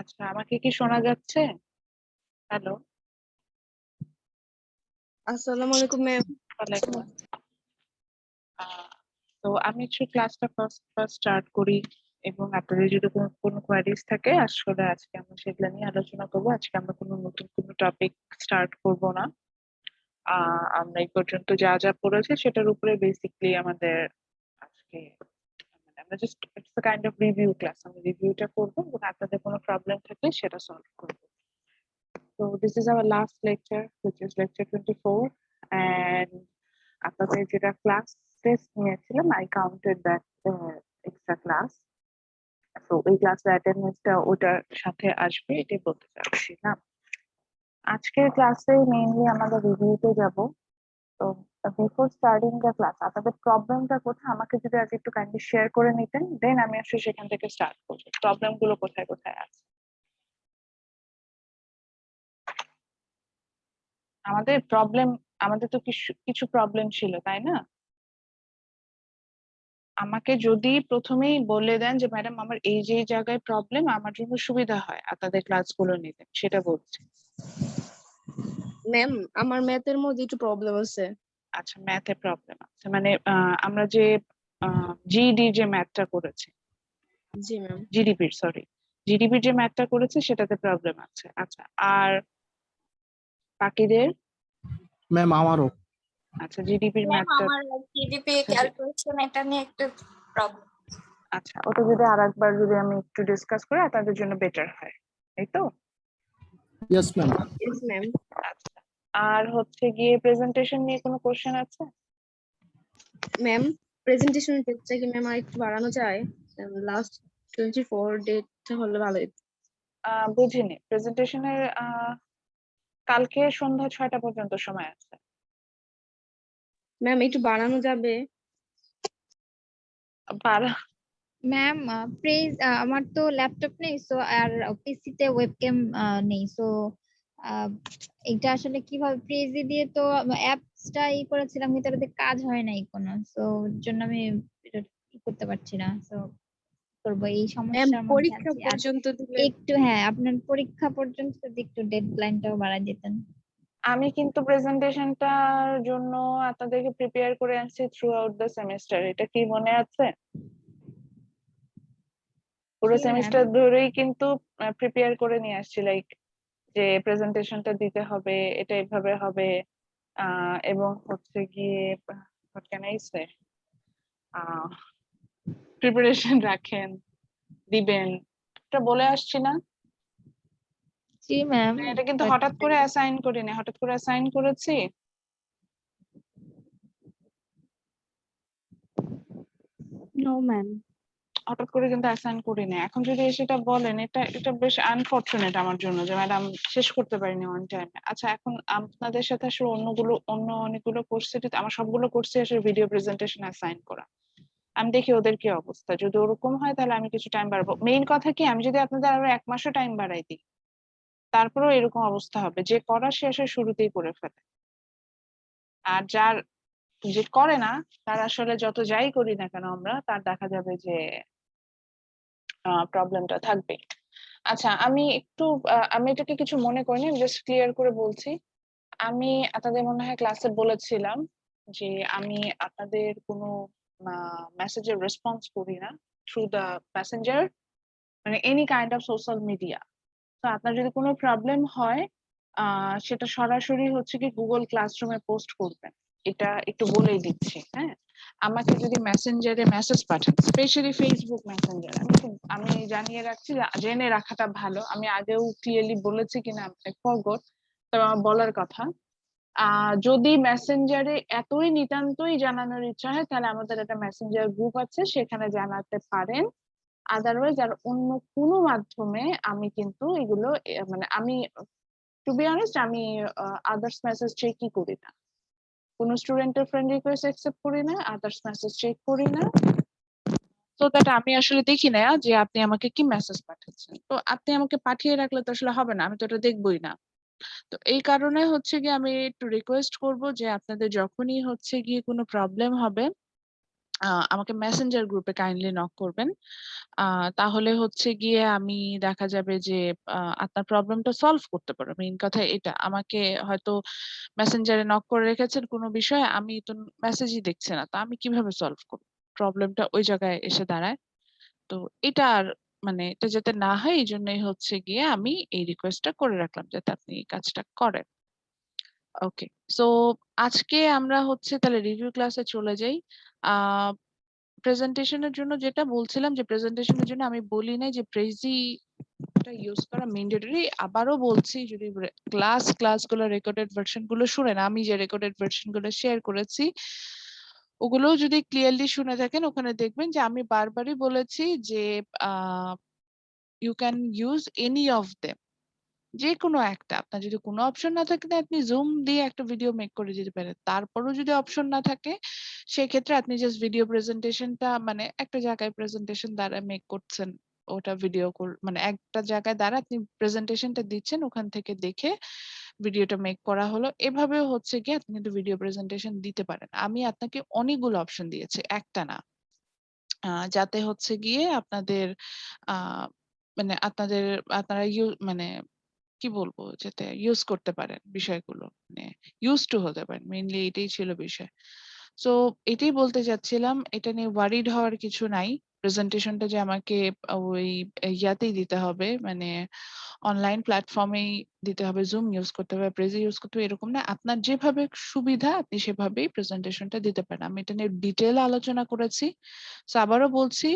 আচ্ছা, আমাকে কি শোনা যাচ্ছে? হ্যালো। আসসালামু আলাইকুম ম্যাম। ওয়ালাইকুম আসসালাম। তো আমি একটু ক্লাসটা ফার্স্ট ফার্স্ট স্টার্ট করি, এবং আপনাদের যদি কোনো কোয়ারিজ থাকে আসলে আজকে আমরা সেগুলো নিয়ে আলোচনা করবো। আজকে আমরা কোনো নতুন কোনো টপিক স্টার্ট করব না। আমরা এই পর্যন্ত যা যা পড়েছি সেটার উপরে বেসিকলি আমাদের আজকে মানে আমরা just it's a kind of review class. আমরা রিভিউটা করবো এবং আপনাদের কোনো প্রবলেম থাকলে সেটা সলভ করবো। So this is our last lecture, which is lecture 24, and আপনাদের যেটা ক্লাস টেস্ট নিয়েছিলাম, I counted that extra class. So এই ক্লাসের অ্যাটেন্ডেন্সটা ওটার সাথে আসবে, এটাই বলতে চাচ্ছিলাম। আজকের ক্লাসে মেইনলি আমাদের রিভিউতে যাব। তো বিফোর স্টার্টিং দ্য ক্লাস আপনাদের প্রবলেমটা কোথায় আমাকে যদি আগে একটু কাইন্ডলি শেয়ার করে নিতেন, দেন আমি আসলে সেখান থেকে স্টার্ট করবো। প্রবলেম গুলো কোথায় কোথায় আছে? আমাদের তো কিছু কিছু প্রবলেম ছিল, তাই না? আমাকে যদি প্রথমেই বলে দেন যে ম্যাডাম আমার এই যে এই জায়গায় প্রবলেম, আমার জন্য সুবিধা হয় আপনাদের ক্লাসগুলো নিতে, সেটা বলছি। ম্যাম আমার ম্যাথের মধ্যে একটু প্রবলেম আছে। আচ্ছা, ম্যাথে প্রবলেম আছে মানে আমরা যে জিডি যে ম্যাথটা করেছি, জি ম্যাম। জিডিপির যে ম্যাথটা করেছে সেটাতে প্রবলেম আছে। আচ্ছা, আর বাকিদের? ম্যাম আমারও। আচ্ছা, জিডিপির ম্যাম ম্যাথটা। আমার জিডিপি ক্যালকুলেশন এটা নিয়ে একটু প্রবলেম। আচ্ছা, ওটা যদি আরেকবার যদি আমি একটু ডিসকাস করি আপনাদের জন্য বেটার হয়, এই তো? Yes ma'am. Yes ma'am. আচ্ছা, আর হচ্ছে গিয়ে প্রেজেন্টেশন নিয়ে কোনো কোশ্চেন আছে? ম্যাম প্রেজেন্টেশন ডেটটা কি ম্যাম আর একটু বাড়ানো যায়? লাস্ট 24 ডেটটা হলে ভালো হতো। বুঝিনি, প্রেজেন্টেশনের কালকে সন্ধ্যা 6টা পর্যন্ত সময় আছে। ম্যাম একটু বাড়ানো যাবে? ম্যাম প্লিজ, আমার তো ল্যাপটপ নেই, সো আর পিসিতে ওয়েবক্যাম নেই, সো এটা আসলে কিভাবে প্রেজে দিয়ে তো অ্যাপসটা ই করেছিলাম কিন্তু এটাতে কাজ হয় নাই কোনো, সো এর জন্য আমি এটা করতে পারছি না। সো করবো এই ম্যাম সমস্যার মধ্যে পরীক্ষা আছি। আর পর্যন্ত দিলে একটু হ্যাঁ, আপনার পরীক্ষা পর্যন্ত যদি একটু ডেডলাইনটাও বাড়ায় দিতেন। আমি কিন্তু প্রেজেন্টেশনটার জন্য আপনাদেরকে প্রিপেয়ার করে আনছি থ্রু আউট দ্য সেমিস্টার, এটা কি মনে আছে? পুরো জি ম্যাম। সেমিস্টার ধরেই কিন্তু প্রিপেয়ার করে নিয়ে আসছি, লাইক যে প্রেজেন্টেশনটা দিতে হবে, এটা এভাবে হবে, এবং হচ্ছে গিয়ে what can I say? Preparation রাখেন, দিবেন, এটা বলে আসছি না? জি ম্যাম। এটা কিন্তু হঠাৎ করে অ্যাসাইন করিনি, হঠাৎ করে অ্যাসাইন করেছি? No ma'am. হঠাৎ করে কিন্তু অ্যাসাইন করি না। এখন যদি সেটা বলেন, এটা এটা বেশ আনফরচুনেট আমার জন্য যে ম্যাডাম শেষ করতে পারিনি অন টাইমে। আচ্ছা, এখন আপনাদের সাথে আসলে অন্য অনেকগুলো কোর্সে, আমার সবগুলো কোর্সে আসলে ভিডিও প্রেজেন্টেশন অ্যাসাইন করা। আমি দেখি ওদের কি অবস্থা, যদি ওরকম হয় তাহলে আমি কিছু টাইম বাড়াবো। মেইন কথা কি, আমি যদি আপনাদের আরো 1 মাসও টাইম বাড়াই দিই তারপরেও এরকম অবস্থা হবে, যে করা সে আসলে শুরুতেই করে ফেলে, আর যে করে না তার আসলে যত যাই করি না কেন আমরা, তার দেখা যাবে যে প্রবলেমটা থাকবে। আচ্ছা, আমি এটাকে কিছু মনে করিনি, আমি জাস্ট ক্লিয়ার করে বলছি। আমি আপনাদের মনে হয় ক্লাসে বলেছিলাম যে আমি আপনাদের কোনো মেসেজের রেসপন্স করি না থ্রু দ্য মেসেঞ্জার, মানে any kind of social media. তো আপনার যদি কোনো প্রবলেম হয় সেটা সরাসরি হচ্ছে কি গুগল ক্লাসরুমে পোস্ট করবেন, এটা একটু বলেই দিচ্ছি। হ্যাঁ, আমাকে যদি মেসেঞ্জারে মেসেজ পাঠান, স্পেশালি ফেসবুক মেসেঞ্জার, আমি জানিয়ে রাখছি, জেনে রাখাটা ভালো। আমি আগেও ক্লিয়ারলি বলেছি কিনা ফরগট, তবে আমার বলার কথা। যদি মেসেঞ্জারে এতই নিতান্তই জানানোর ইচ্ছা হয় তাহলে আমাদের একটা মেসেঞ্জার গ্রুপ আছে, সেখানে জানাতে পারেন। আদারওয়াইজ আর অন্য কোনো মাধ্যমে আমি কিন্তু এগুলো মানে আমি টু বি অনেস্ট আমি আদার্স মেসেজ চেকই করি না, কোনো স্টুডেন্টের ফ্রেন্ড রিকোয়েস্ট অ্যাকসেপ্ট করি না, আদার্স মেসেজ চেক করি না। তো দ্যাট আমি আসলে দেখি না যে আপনি আমাকে কি মেসেজ পাঠাচ্ছেন। তো আপনি আমাকে পাঠিয়ে রাখলে তো আসলে হবে না, আমি তো এটা দেখবই না। তো এই কারণে হচ্ছে গিয়ে আমি একটু রিকোয়েস্ট করব যে আপনাদের যখনই হচ্ছে গিয়ে কোনো প্রবলেম হবে আমাকে মেসেঞ্জার গ্রুপে কাইন্ডলি নক করবেন। তাহলে হচ্ছে গিয়ে আমি দেখা যাবে যে আপনার প্রবলেমটা সলভ করতে পারবো। মেইন কথা এটা। আমাকে হয়তো মেসেঞ্জারে নক করে রেখেছেন কোনো বিষয়ে, আমি তো মেসেজই দেখছি না। তো আমি কিভাবে সলভ করব? প্রবলেমটা ওই জায়গায় এসে দাঁড়ায়। তো এটা আর মানে এটা যাতে না হয় এইজন্যই হচ্ছে গিয়ে আমি এই রিকোয়েস্টটা করে রাখলাম যাতে আপনি এই কাজটা করেন। ওকে। সো আজকে আমরা হচ্ছে তাহলে রিভিউ ক্লাসে চলে যাই। আ প্রেজেন্টেশনের জন্য যেটা বলছিলাম যে প্রেজেন্টেশনের জন্য আমি বলি নাই যে প্রেজিটা ইউজ করা ম্যান্ডেটরি। আবারও বলছি যদি ক্লাসগুলো রেকর্ডেড ভার্সন গুলো শুনেন, আমি যে রেকর্ডেড ভার্সন গুলো শেয়ার করেছি ওগুলো যদি ক্লিয়ারলি শুনে থাকেন ওখানে দেখবেন যে আমি বারবারই বলেছি যে you can use any of them, যে কোনো একটা। আপনার যদি কোনো অপশন না থাকে আপনি জুম দিয়ে একটা ভিডিও মেক করে দিতে পারেন। তারপরও যদি অপশন না থাকে সেক্ষেত্রে আপনি জাস্ট ভিডিও প্রেজেন্টেশনটা মানে একটা জায়গায় প্রেজেন্টেশন দ্বারা মেক করছেন, ওটা ভিডিও মানে একটা জায়গায় দ্বারা আপনি প্রেজেন্টেশনটা দিচ্ছেন ওখান থেকে দেখে ভিডিওটা মেক করা হলো। এভাবেও হচ্ছে গিয়ে আপনি কিন্তু ভিডিও প্রেজেন্টেশন দিতে পারেন। আমি আপনাকে অনেকগুলো অপশন দিয়েছি, একটা না। যাতে হচ্ছে গিয়ে আপনাদের আহ মানে আপনারা মানে কি বলবো যাতে ইউজ করতে পারেন বিষয়গুলো, মানে ইউজ টু হতে পারেন, মেইনলি এটাই ছিল বিষয়। সো এটাই বলতে চাচ্ছিলাম, এটা নিয়ে ওয়ারিড হওয়ার কিছু নাই। প্রেজেন্টেশনটা যে আমাকে ওই ইয়াতেই দিতে হবে, মানে অনলাইন প্ল্যাটফর্মেই দিতে হবে, জুম ইউজ করতে হবে, প্রেজে ইউজ করতে হবে এরকম না। আপনার যেভাবে সুবিধা আপনি সেভাবেই প্রেজেন্টেশনটা দিতে পারেন। আমি এটা নিয়ে ডিটেল আলোচনা করেছি। সো আবারও বলছি,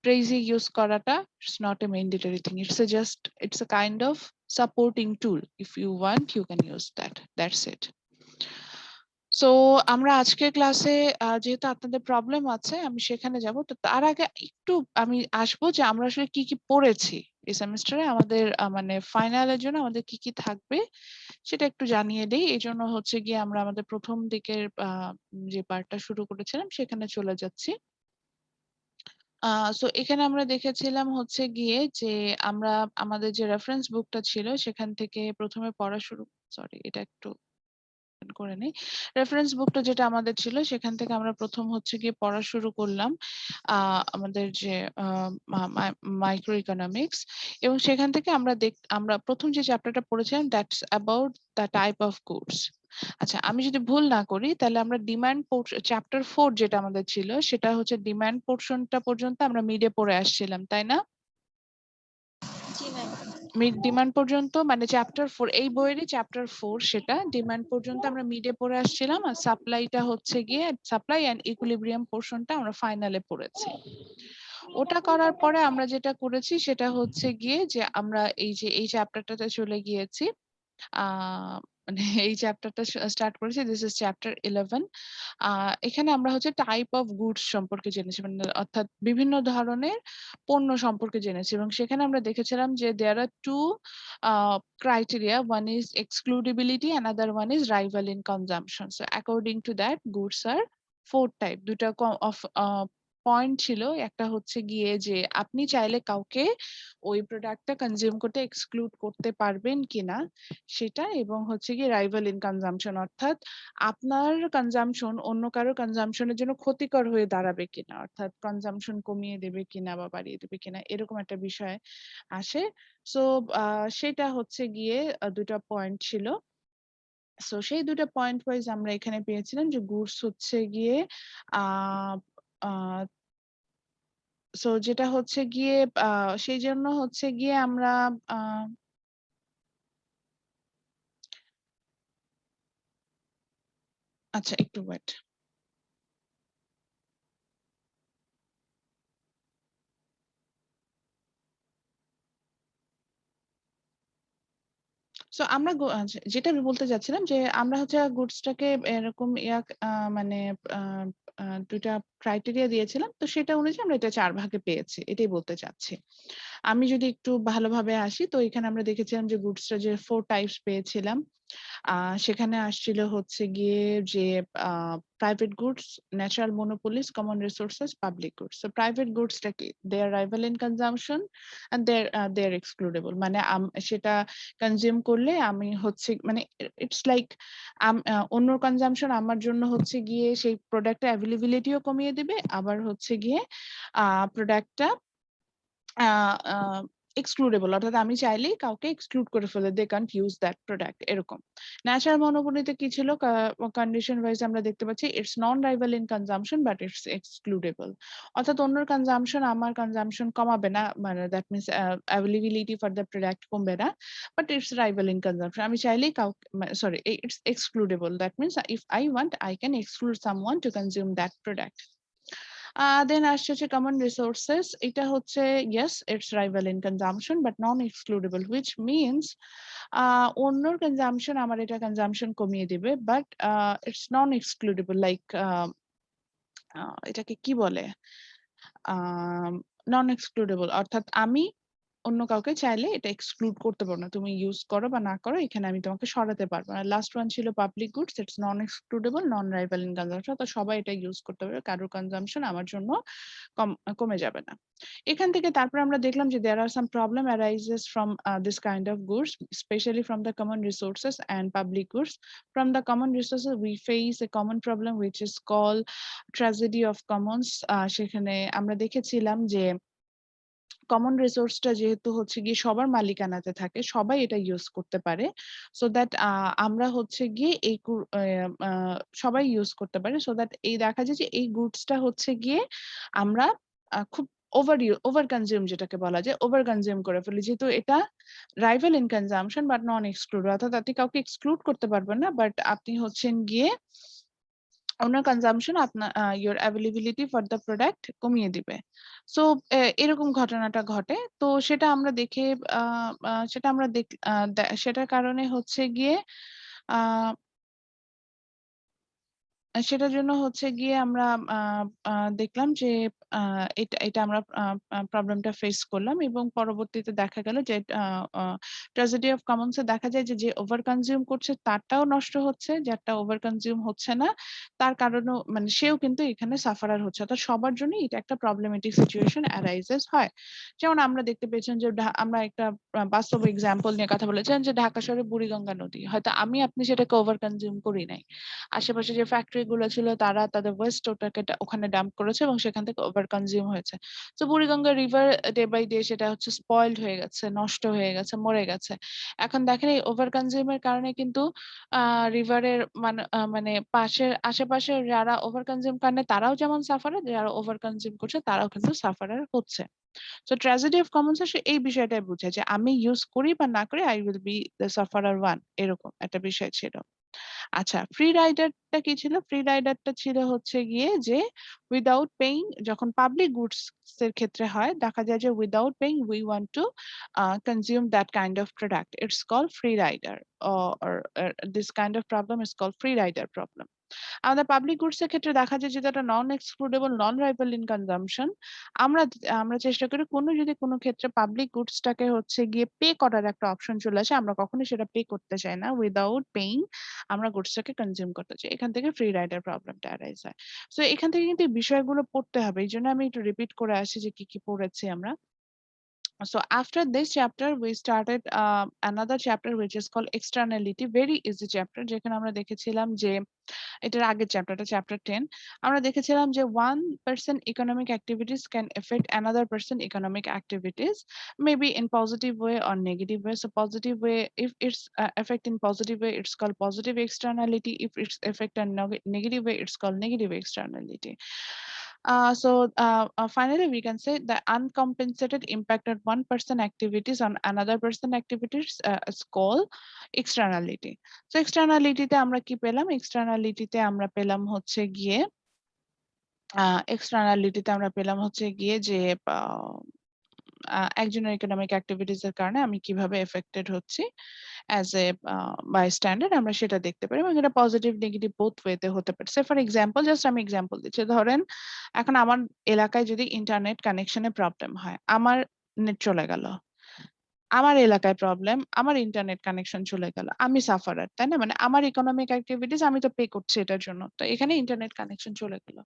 প্রেজে ইউজ করাটা it's not a mandatory thing, it's a kind of supporting tool. If you want you can use that, that's it. So আমরা আজকের ক্লাসে যেহেতু আপনাদের প্রবলেম আছে আমি সেখানে যাব। তো তার আগে একটু আমি আসবো যে আমরা আসলে কি কি পড়েছি এই সেমিস্টারে, আমাদের মানে ফাইনালের জন্য আমাদের কি কি থাকবে সেটা একটু জানিয়ে দেই। এই জন্য হচ্ছে গিয়ে আমরা আমাদের প্রথম দিকের যে পার্টটা শুরু করেছিলাম সেখানে চলে যাচ্ছি। সো এখানে আমরা দেখেছিলাম হচ্ছে গিয়ে যে আমরা আমাদের যে রেফারেন্স বুকটা ছিল সেখান থেকে প্রথমে পড়া শুরু, সরি এটা একটু করে নেই। রেফারেন্স বুকটা যেটা আমাদের ছিল সেখান থেকে আমরা প্রথম হচ্ছে গিয়ে পড়া শুরু করলাম আমাদের যে মাইক্রো ইকোনমিক্স, এবং সেখান থেকে আমরা প্রথম যে চ্যাপ্টারটা পড়েছিলাম that's about the type of goods. আচ্ছা, আমি যদি ভুল না করি তাহলে আমরা ডিমান্ড চ্যাপ্টার 4 যেটা আমাদের ছিল সেটা হচ্ছে ডিমান্ড পোর্শনটা পর্যন্ত আমরা মিডে পড়ে আসছিলাম, তাই না? জি ম্যাম। ডিমান্ড পর্যন্ত মানে চ্যাপ্টার 4, এই বইয়েরই চ্যাপ্টার 4, সেটা ডিমান্ড পর্যন্ত আমরা মিডে পড়ে আসছিলাম, আর সাপ্লাইটা হচ্ছে গিয়ে সাপ্লাই এন্ড ইকুইলিব্রিয়াম পোর্শনটা আমরা ফাইনালে পড়েছি। ওটা করার পরে আমরা যেটা করেছি সেটা হচ্ছে গিয়ে যে আমরা এই চ্যাপ্টারটাতে চলে গিয়েছি। মানে এই চ্যাপ্টারটা স্টার্ট করেছি, দিস ইজ চ্যাপ্টার 11। এখানে আমরা হচ্ছে টাইপ অফ গুডস সম্পর্কে জেনেছি, মানে অর্থাৎ বিভিন্ন ধরনের পণ্য সম্পর্কে জেনেছি, এবং সেখানে আমরা দেখেছিলাম যে দেয়ার আর two criteria, one is excludability, another one is rival in consumption. So according to that goods are 4 type. দুটা অফ পয়েন্ট ছিল, একটা হচ্ছে গিয়ে যে আপনি চাইলে কাউকে ওই প্রোডাক্টটা কনজিউম করতে এক্সক্লুড করতে পারবেন কিনা সেটা, এবং হচ্ছে গিয়ে রাইভাল ইন কনজাম্পশন, অর্থাৎ আপনার কনজাম্পশন অন্য কারো কনজাম্পশনের জন্য ক্ষতিকর হয়ে দাঁড়াবে কিনা, অর্থাৎ কনজাম্পশন কমিয়ে দেবে কিনা বা বাড়িয়ে দেবে কিনা, এরকম একটা বিষয় আসে। সো সেটা হচ্ছে গিয়ে দুটা পয়েন্ট ছিল। সো সেই দুটা পয়েন্ট ওয়াইজ আমরা এখানে পেয়েছিলাম যে গুডস হচ্ছে গিয়ে আহ সো যেটা হচ্ছে গিয়ে সেই জন্য হচ্ছে গিয়ে আমরা আচ্ছা একটু ওয়েট। সো আমরা যেটা আমি বলতে চাচ্ছিলাম যে আমরা হচ্ছে গুডসটাকে এরকম মানে দুইটা ক্রাইটেরিয়া দিয়েছিলাম, তো সেটা অনুযায়ী আমরা এটা 4 ভাগে পেয়েছি, এটাই বলতে চাচ্ছি। আমি যদি একটু ভালোভাবে আসি, তো এখানে আমরা দেখেছিলাম যে গুডসটা যে 4 টাইপস পেয়েছিলাম। সেখানে আসছিল হচ্ছে গিয়ে যে private goods, natural monopolies, common resources, public goods. So private গুডসটা কি? They are rival in consumption and they are excludable, মানে সেটা কনজিউম করলে আমি হচ্ছে মানে ইটস লাইক অন্য কনজাম্পশন আমার জন্য হচ্ছে গিয়ে সেই প্রোডাক্টের অ্যাভেলেবিলিটিও কমিয়ে কমিয়ে দিবে, আবার হচ্ছে গিয়ে প্রোডাক্টটা এক্সক্লুডেবল, অর্থাৎ আমি চাইলেই কাউকে এক্সক্লুড করে ফেলে, they can't use that product এরকম। ন্যাচারাল মনোপলিতে কি ছিল, কন্ডিশন ওয়াইজ আমরা দেখতে পাচ্ছি it's non rival in consumption but it's excludable, অর্থাৎ অন্যর কনজাম্পশন আমার কনজাম্পশন কমাবে না, মানে that means availability for the product কমবে না, but it's rival in consumption, আমি চাইলেই কাউকে, sorry, it's excludable, that means if I want I can exclude someone to consume that product. Then আসছে হচ্ছে কমন রিসোর্সেস, এটা হচ্ছে yes it's rival in consumption but non excludable, which means অন্যর consumption আমার এটা কনজাম্পশন কমিয়ে দিবে, but it's non excludable, like এটাকে কি বলে, নন এক্সক্লুডেবল, অর্থাৎ আমি অন্য কাউকে চাইলে এটা এক্সক্লুড করতে পারবো না, তুমি ইউজ করো বা না করো, এখানে আমি তোমাকে সরাতে পারবো না। লাস্ট ওয়ান ছিল public goods, it's non excludable non rival in consumption, তো সবাই এটা ইউজ করতে পারবে, কারোর কনজাম্পশন আমার জন্য কমে যাবে না। এখান থেকে তারপর আমরা দেখলাম যে there are some problem arises from this kind of goods, especially from the common resources and public goods. From the common resources we face a common problem which is called tragedy of commons. সেখানে আমরা দেখেছিলাম যে common রিসোর্সটা যেহেতু হচ্ছে গিয়ে সবার মালিকানাতে থাকে, সবাই এটা ইউজ করতে পারে, সো দ্যাট আমরা হচ্ছে গিয়ে এই সবাই ইউজ করতে পারে, সো দ্যাট এই দেখা যায় যে এই গুডসটা হচ্ছে গিয়ে আমরা খুব ওভার কনজিউম, যেটাকে বলা যায় ওভার কনজিউম করে ফেলি, যেহেতু এটা rival in consumption but non exclude, অর্থাৎ আপনি কাউকে এক্সক্লুড করতে পারবেন না, বাট আপনি হচ্ছেন গিয়ে ওনার কনজাম্পশন আপনার your availability for the product কমিয়ে দিবে। সো এরকম ঘটনাটা ঘটে, তো সেটা আমরা দেখে সেটা আমরা সেটার কারণে হচ্ছে গিয়ে সেটার জন্য হচ্ছে গিয়ে আমরা দেখলাম যে এটা আমরা প্রবলেমটা ফেস করলাম, এবং পরবর্তীতে দেখা গেল যে ট্র্যাজেডি অফ কমন্স এ দেখা যায় যে যে ওভার কনজিউম করছে তারটাও নষ্ট হচ্ছে, যারটা ওভার কনজিউম হচ্ছে না তার কারণেও, মানে সেও কিন্তু এখানে সাফারার হচ্ছে, অর্থাৎ সবার জন্য এটা একটা প্রবলেমেটিক সিচুয়েশন অ্যারাইজেস হয়। যেমন আমরা দেখতে পেয়েছেন যে আমরা একটা বাস্তব এক্সাম্পল নিয়ে কথা বলেছেন যে ঢাকা শহরে বুড়িগঙ্গা নদী, হয়তো আপনি সেটাকে ওভার কনজিউম করি নাই, আশেপাশে যে ফ্যাক্টরি গুলো ছিল তারা তাদের ওয়েস্ট ওখানে ডাম্প করেছে এবং সেখান থেকে ওভার কনজিউম হয়েছে। তো Buriganga river day by day সেটা হচ্ছে স্পয়েলড হয়ে গেছে, নষ্ট হয়ে গেছে, মরে গেছে। এখন দেখেন এই ওভার কনজিউমের কারণে কিন্তু রিভারের মানে আশেপাশে যারা ওভার কনজিউম কারণে তারাও যেমন সাফারার, যারা ওভার কনজিউম করছে তারাও কিন্তু সাফারার হচ্ছে। সো ট্র্যাজেডি অফ কমন্স এই বিষয়টাই বোঝায় যে আমি ইউজ করি বা না করি I will be the sufferer one, এরকম একটা বিষয় ছিল। আচ্ছা, ফ্রি রাইডারটা কি ছিল? ফ্রি রাইডারটা ছিল হচ্ছে গিয়ে যে উইদাউট পেইং, যখন পাবলিক গুডস এর ক্ষেত্রে হয় দেখা যায় যে without paying we want to consume that kind of product, it's called free rider, or this kind of problem is called free rider problem. আমাদের পাবলিক গুডস এর ক্ষেত্রে দেখা যায় যে এটা নন excludable non rival in consumption, আমরা চেষ্টা করি যদি কোনো ক্ষেত্রে পাবলিক গুডসটাকে হচ্ছে গিয়ে পে করার একটা অপশন চলে আসে, আমরা কখনোই সেটা পে করতে চাই না, উইদাউট পেইং আমরা গুডসটাকে কনজিউম করতে চাই, এখান থেকে ফ্রি রাইডার প্রবলেমটা অ্যারাইজ হয়। সো এখান থেকে কিন্তু এই বিষয়গুলো পড়তে হবে, এই জন্য আমি একটু রিপিট করে আসি যে কি কি পড়েছি আমরা। So after this chapter we started another chapter which is called externality, very easy chapter, যেখানে আমরা দেখেছিলাম যে এটার আগের চ্যাপ্টারটা চ্যাপ্টার 10, আমরা দেখেছিলাম যে one person economic activities can affect another person economic activities, maybe in positive way or negative way. So positive way, if it's affect in positive way it's called positive externality, if it's affect in negative way it's called negative externality. Finally we can say the uncompensated impact of one person activities on another person activities is called externality. So externality তে আমরা কি পেলাম? externality তে আমরা পেলাম হচ্ছে গিয়ে যে একজনের ইকোনমিক অ্যাক্টিভিটিস এর কারণে আমি কিভাবে এফেক্টেড হচ্ছি অ্যাজ এ বাইস্ট্যান্ডার, আমরা সেটা দেখতে পারি, এবং এটা পজিটিভ নেগেটিভ বোথ ওয়েতে হতে পারে। সে ফর এক্সাম্পল, জাস্ট আমি এক্সাম্পল দিচ্ছি, ধরেন এখন আমার এলাকায় যদি ইন্টারনেট কানেকশনে প্রবলেম হয়, আমার নেট চলে গেল, আমার এলাকায় প্রবলেম, আমার ইন্টারনেট কানেকশন চলে গেল, আমি সাফারার, তাই না? মানে আমার ইকোনমিক অ্যাক্টিভিটিস আমি তো পে করছি এটার জন্য, তো এখানে ইন্টারনেট কানেকশন চলে গেল।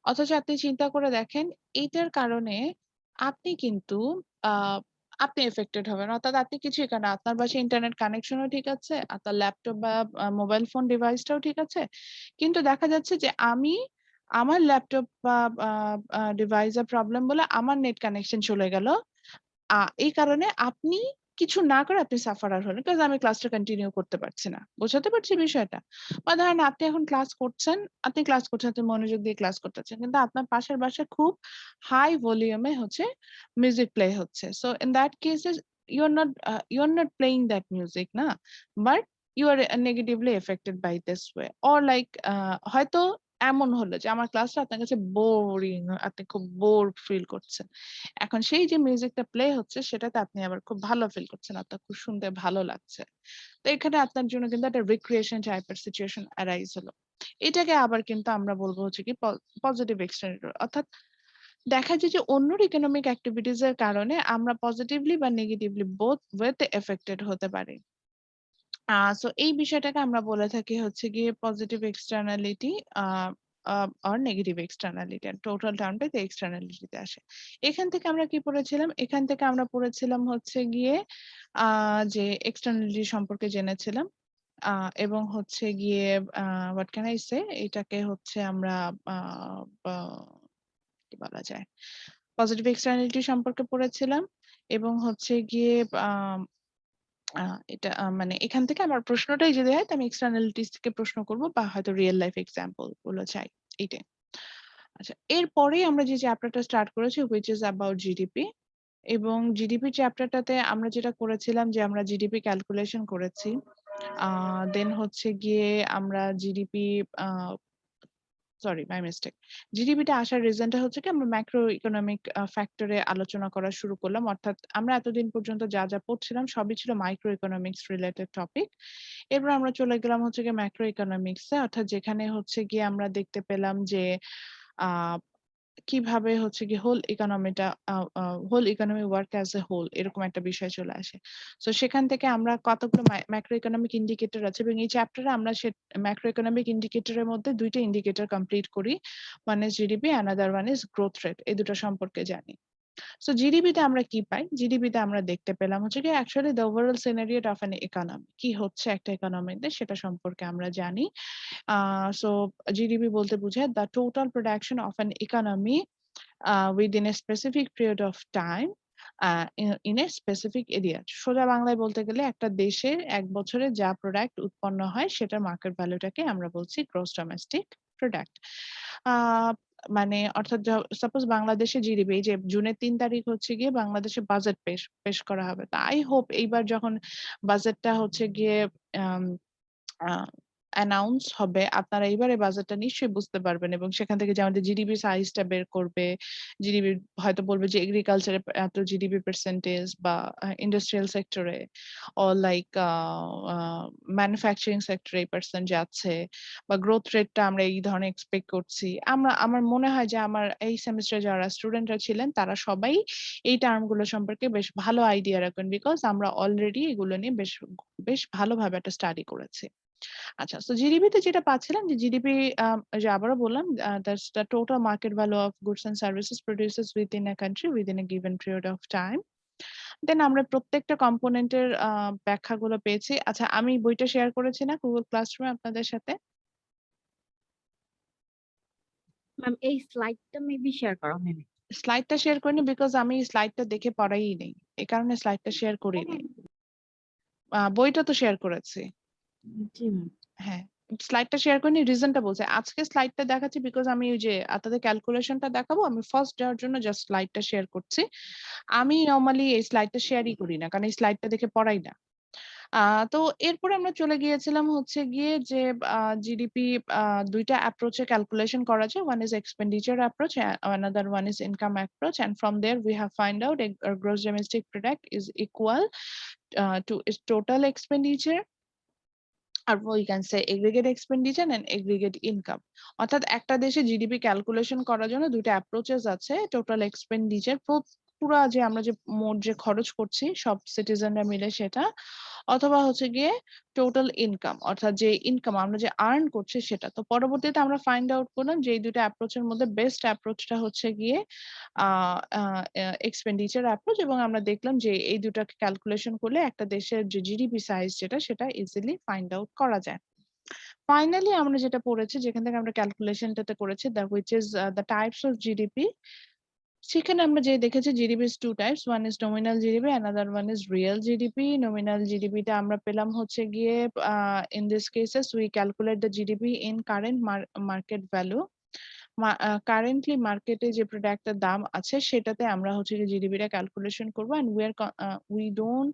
অথচ আপনি চিন্তা করে দেখেন এইটার কারণে আপনি কিন্তু আপনি এফেক্টেড হবেন, অর্থাৎ আপনি কিছুই কেন, আপনার বাসায় ইন্টারনেট কানেকশনও ঠিক আছে, আপনার ল্যাপটপ বা মোবাইল ফোন ডিভাইসটাও ঠিক আছে, কিন্তু দেখা যাচ্ছে যে আমি আমার ল্যাপটপ বা ডিভাইসের প্রবলেম বলে আমার নেট কানেকশন চলে গেল। এই কারণে আপনি কিছু না করে আপনি সাফারার হলেন। বিকজ আমি ক্লাসটা কন্টিনিউ করতে পারছি না। বোঝাতে পারছি বিষয়টা? বা ধরেন আপনি এখন ক্লাস করছেন, আপনি মনোযোগ দিয়ে ক্লাস করতেছেন। কিন্তু আপনার পাশের বাসায় খুব হাই ভলিউমে হচ্ছে মিউজিক প্লে হচ্ছে। So in that cases you are not playing that music না? But you are negatively affected by this way. Or like হয়তো এমন হলো যে আমার ক্লাসটা আপনার কাছে বোরিং, আপনি খুব বোর ফিল করছেন। এখন সেই যে মিউজিকটা প্লে হচ্ছে সেটাতে আপনি আবার খুব ভালো ফিল করছেন। আপনার খুব শুনতে ভালো লাগছে। তো এখানে আপনার জন্য কিন্তু একটা রিক্রিয়েশন টাইপের সিচুয়েশন অ্যারাইজ হলো। এটাকে আবার কিন্তু আমরা বলবো হচ্ছে কি পজিটিভ এক্সটেন্ডার। অর্থাৎ দেখা যায় যে অন্যর ইকোনমিক অ্যাক্টিভিটিজ এর কারণে আমরা পজিটিভলি বা নেগেটিভলি বোথ ওয়েতে এফেক্টেড হতে পারি। সো এই বিষয়টাকে আমরা বলে থাকি হচ্ছে গিয়ে পজিটিভ এক্সটার্নালিটি আর নেগেটিভ এক্সটার্নালিটি। টোটাল টার্মটা এক্সটার্নালিটিতে আসে। এখান থেকে আমরা কি পড়েছিলাম? এখান থেকে আমরা পড়েছিলাম হচ্ছে গিয়ে যে এক্সটার্নালিটি সম্পর্কে জেনেছিলাম। এবং হচ্ছে গিয়ে হোয়াট ক্যান আই সে, এটাকে হচ্ছে আমরা কি বলা যায়, পজিটিভ এক্সটার্নালিটি সম্পর্কে পড়েছিলাম এবং হচ্ছে গিয়ে এটা মানে এখান থেকে আমার প্রশ্নটাই যদি হয়, তো আমি এক্সটার্নালিটিস থেকে প্রশ্ন করব বা হয়তো রিয়েল লাইফ এক্সাম্পল গুলো চাই, এইটাই। আচ্ছা, এরপরেই আমরা যে চ্যাপ্টারটা স্টার্ট করেছি হুইচ ইজ অ্যাবাউট জিডিপি। এবং জিডিপি চ্যাপ্টারটাতে আমরা যেটা করেছিলাম যে আমরা জিডিপি ক্যালকুলেশন করেছি। দেন হচ্ছে গিয়ে আমরা জিডিপি সরি মাই মিস্টেক, জিডিপিটা আসার রিজনটা হচ্ছে কি আমরা ম্যাক্রো ইকোনমিক ফ্যাক্টরে আলোচনা করা শুরু করলাম। অর্থাৎ আমরা এতদিন পর্যন্ত যা যা পড়ছিলাম সবই ছিল মাইক্রো ইকোনমিক্স রিলেটেড টপিক। এরপর আমরা চলে গেলাম হচ্ছে গিয়ে ম্যাক্রো ইকোনমিক্সে, অর্থাৎ যেখানে হচ্ছে গিয়ে আমরা দেখতে পেলাম যে আহ কিভাবে হচ্ছে কি whole economy work as a whole, এরকম একটা বিষয় চলে আসে। তো সেখান থেকে আমরা কতগুলো ম্যাক্রো ইকোনমিক ইন্ডিকেটর আছে এবং এই চ্যাপ্টারে আমরা সে ম্যাক্রো ইকোনমিক ইন্ডিকেটরের মধ্যে দুইটা ইন্ডিকেটর কমপ্লিট করি। One is GDP, another one is growth rate. এই দুটো সম্পর্কে জানি। সো জিডিপিতে আমরা কি পাই? জিডিপিতে আমরা দেখতে পেলাম হচ্ছে কি actually the overall scenario of an economy, কি হচ্ছে একটা ইকোনমিতে সেটা সম্পর্কে আমরা জানি। সো জিডিপি বলতে বোঝায় the total production of an economy within a specific period of time in a specific area. সোজা বাংলায় বলতে গেলে একটা দেশের এক বছরে যা প্রোডাক্ট উৎপন্ন হয় সেটার মার্কেট ভ্যালুটাকে আমরা বলছি গ্রোস ডোমেস্টিক প্রোডাক্ট। মানে অর্থাৎ সাপোজ বাংলাদেশে জিডিপি, এই যে জুনের 3 তারিখ হচ্ছে গিয়ে বাংলাদেশে বাজেট পেশ করা হবে। তো আই হোপ এইবার যখন বাজেটটা হচ্ছে গিয়ে অ্যানাউন্স হবে, আপনারা এইবারে বাজেটটা নিশ্চয়ই বুঝতে পারবেন এবং সেখান থেকে যে আমাদের জিডিপি সাইজটা বের করবে, জিডিপি হয়তো বলবে যে এগ্রিকালচারে এত জিডিপি পার্সেন্টেজ বা ইন্ডাস্ট্রিয়াল সেক্টরে অর লাইক ম্যানুফ্যাকচারিং সেক্টরে এই পার্সেন্ট যাচ্ছে বা গ্রোথ রেটটা আমরা এই ধরনের এক্সপেক্ট করছি। আমার মনে হয় যে আমার এই সেমিস্টারে যারা স্টুডেন্টরা ছিলেন তারা সবাই এই টার্মগুলো সম্পর্কে বেশ ভালো আইডিয়া রাখবেন, বিকজ আমরা অলরেডি এগুলো নিয়ে বেশ ভালোভাবে একটা স্টাডি করেছি। আচ্ছা, তো জিডিপিতে যেটা পাচ্ছিলাম যে জিডিপি, যে আবারও বললাম, that's the total market value of goods and services produces within a country within a given period of time. Then আমরা প্রত্যেকটা কম্পোনেন্টের ব্যাখ্যাগুলো পেয়েছি। আচ্ছা, আমি বইটা শেয়ার করেছি না গুগল ক্লাসরুমে আপনাদের সাথে? ম্যাম এই স্লাইডটা মেবি শেয়ার করা হয়নি। স্লাইডটা শেয়ার করিনি বিকজ আমি স্লাইডটা দেখে পড়াই নেই, এই কারণে স্লাইডটা শেয়ার করিনি। বইটা তো শেয়ার করেছি। জি ম্যাম। হ্যাঁ, স্লাইডটা শেয়ার করিনি, রিজনটা বলছি। আজকে স্লাইডটা দেখাচ্ছি বিকজ আমি ওই যে আপনাদের ক্যালকুলেশনটা দেখাবো, আমি ফার্স্ট দেওয়ার জন্য জাস্ট স্লাইডটা শেয়ার করছি। আমি নরমালি এই স্লাইডটা শেয়ারই করি না, কারণ এই স্লাইডটা দেখে পড়াই না। তো এরপরে আমরা চলে গিয়েছিলাম হচ্ছে গিয়ে যে জিডিপি দুইটা অ্যাপ্রোচে ক্যালকুলেশন করা যায়। One is expenditure approach, another one is income approach, and from there we have find out a gross domestic product is equal to its total expenditure, আর we can say aggregate expenditure and aggregate income. অর্থাৎ একটা দেশে GDP calculation করার জন্য দুইটা approaches আছে। Total expenditure, পুরা যে আমরা যে মোট যে খরচ করছি সব সিটিজেনরা মিলে সেটা, অথবা হচ্ছে গিয়ে টোটাল ইনকাম, অর্থাৎ যে ইনকাম আমরা যে আর্ন করছি সেটা। তো পরবর্তীতে আমরা ফাইন্ড আউট করলাম যে এই দুটো অ্যাপ্রোচের মধ্যে বেস্ট অ্যাপ্রোচটা হচ্ছে গিয়ে এক্সপেন্ডিচার অ্যাপ্রোচ, এবং আমরা দেখলাম যে এই দুটাকে ক্যালকুলেশন করলে একটা দেশের যে জিডিপি সাইজ যেটা সেটা ইজিলি ফাইন্ড আউট করা যায়। ফাইনালি আমরা যেটা পড়েছি, যেখান থেকে আমরা ক্যালকুলেশনটাতে করেছি, which is the types of GDP. সেখানে আমরা যে দেখেছি GDP is two types, one is nominal GDP, another one is real GDP. Nominal GDP টা আমরা পেলাম হচ্ছে গিয়ে in this cases we calculate the GDP in current market value. Currently মার্কেটে যে প্রোডাক্টের দাম আছে সেটাতে আমরা হচ্ছে যে জিডিপি টা ক্যালকুলেশন করবো, and we don't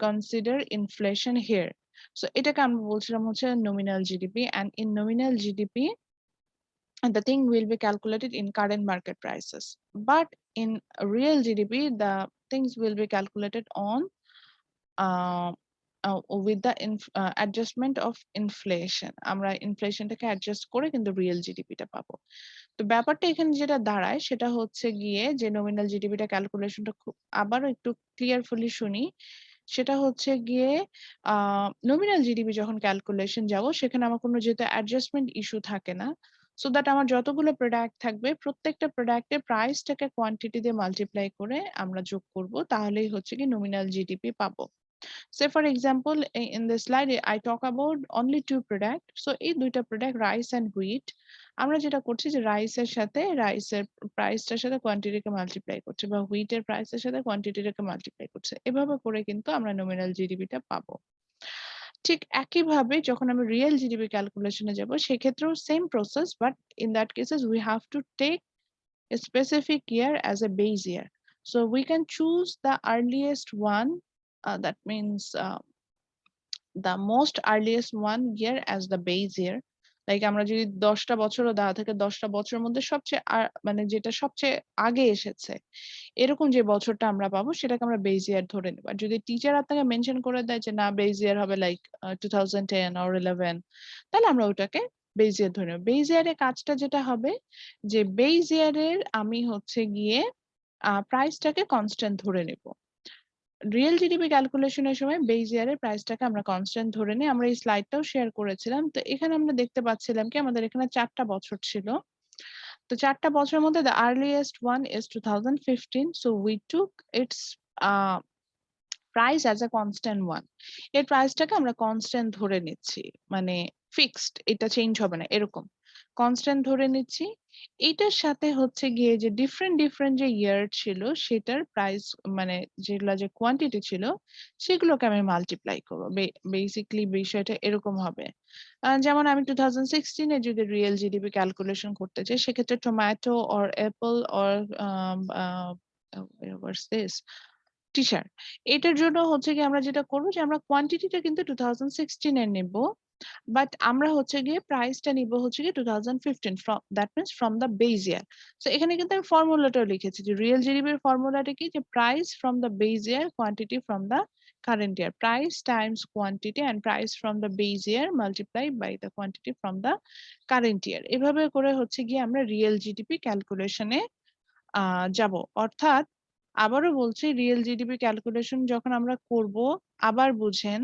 consider inflation here. So এটাকে আমরা বলছিলাম হচ্ছে nominal GDP, and in nominal GDP the thing will be calculated in current market prices, but in real GDP the things will be calculated on uh, with the adjustment of inflation. আমরা ইনফ্লেশনটাকে adjust করে কিন্তু real জিডিপিটা পাবো। তো ব্যাপারটা এখানে যেটা দাঁড়ায় সেটা হচ্ছে গিয়ে যে নমিনাল জিডিপিটা ক্যালকুলেশনটা খুব আবারও একটু ক্লিয়ারফুলি শুনি। সেটা হচ্ছে গিয়ে নমিনাল জিডিপি যখন ক্যালকুলেশন যাব সেখানে আমার কোনো যেহেতু অ্যাডজাস্টমেন্ট ইস্যু থাকে না, সো দ্যাট আমার যতগুলো প্রোডাক্ট থাকবে প্রত্যেকটা প্রোডাক্টের প্রাইসটাকে কোয়ান্টিটি দিয়ে মাল্টিপ্লাই করে আমরা যোগ করব, তাহলেই হচ্ছে কি নমিনাল জিডিপি পাবো। Say for example, in this slide, I talk about only two products. So এই দুইটা প্রোডাক্ট রাইস এন্ড হুইট, আমরা যেটা করছি যে রাইসের সাথে রাইসের প্রাইসটার সাথে কোয়ান্টিটিকে মাল্টিপ্লাই করছে, বা হুইটের প্রাইসের সাথে কোয়ান্টিটিটাকে মাল্টিপ্লাই করছে, এভাবে করে কিন্তু আমরা নমিনাল জিডিপিটা পাবো। ঠিক একইভাবে যখন আমি রিয়েল জিডিপি ক্যালকুলেশনে যাব সেক্ষেত্রেও same process, but in that cases we have to take a specific year as a base year. So we can choose the earliest one, that means the most earliest one year as the base year. Like আমরা যদি 10টা বছরও দেওয়া থাকে 10টা বছরের মধ্যে সবচেয়ে মানে যেটা সবচেয়ে আগে এসেছে এরকম যে বছরটা আমরা পাবো সেটাকে আমরা বেজ ইয়ার ধরে নেব। আর যদি টিচার আপনাকে মেনশন করে দেয় যে না বেজ ইয়ার হবে লাইক 2010 or 11, তাহলে আমরা ওটাকে বেজ ইয়ার ধরে নেব। বেজ ইয়ারের কাজটা যেটা হবে যে বেজ ইয়ারের আমি হচ্ছে গিয়ে প্রাইসটাকে কনস্ট্যান্ট ধরে নেব। রিয়েল জিডিপি ক্যালকুলেশনের সময় বেজ ইয়ারের প্রাইসটাকে আমরা কনস্ট্যান্ট ধরে নিই। আমরা এই স্লাইডটাও শেয়ার করেছিলাম। তো এখানে আমরা দেখতে পাচ্ছিলাম কি আমাদের এখানে 4টা বছর ছিল। তো 4টা বছরের মধ্যে the earliest one is 2015, so we took its price as a constant one. এর প্রাইসটাকে আমরা কনস্ট্যান্ট ধরে নিচ্ছি, মানে ফিক্সড, এটা চেঞ্জ হবে না এরকম কনস্ট্যান্ট ধরে নিচ্ছি। এটার সাথে হচ্ছে গিয়ে যে ডিফারেন্ট যে ইয়ার ছিল সেটার প্রাইস মানে যেগুলা যে কোয়ান্টিটি ছিল সেগুলোকে আমি মাল্টিপ্লাই করবো। বেসিক্যালি বিষয়টা এরকম হবে। যেমন আমি 2016 এ যদি রিয়েল জিডিপি ক্যালকুলেশন করতে চাই সেক্ষেত্রে tomato or Apple or teacher, এটার জন্য হচ্ছে কি আমরা যেটা করবো যে আমরা কোয়ান্টিটিটা কিন্তু 2016 এর নেব, বাট আমরা হচ্ছে গিয়ে প্রাইসটা নিব হচ্ছে গিয়ে 2015, from that means from the base year. So এখানে কিন্তু আমি ফর্মুলাটাও লিখেছি যে রিয়েল জিডিপি এর ফর্মুলাটা কি, যে price from the base year quantity from the current year, price times quantity and price from the base year multiply by the quantity from the current year. এভাবে করে হচ্ছে গিয়ে আমরা রিয়েল জিডিপি ক্যালকুলেশনে যাব। অর্থাৎ আবারও বলছি রিয়েল জিডিপি ক্যালকুলেশন যখন আমরা করব, আবার বুঝেন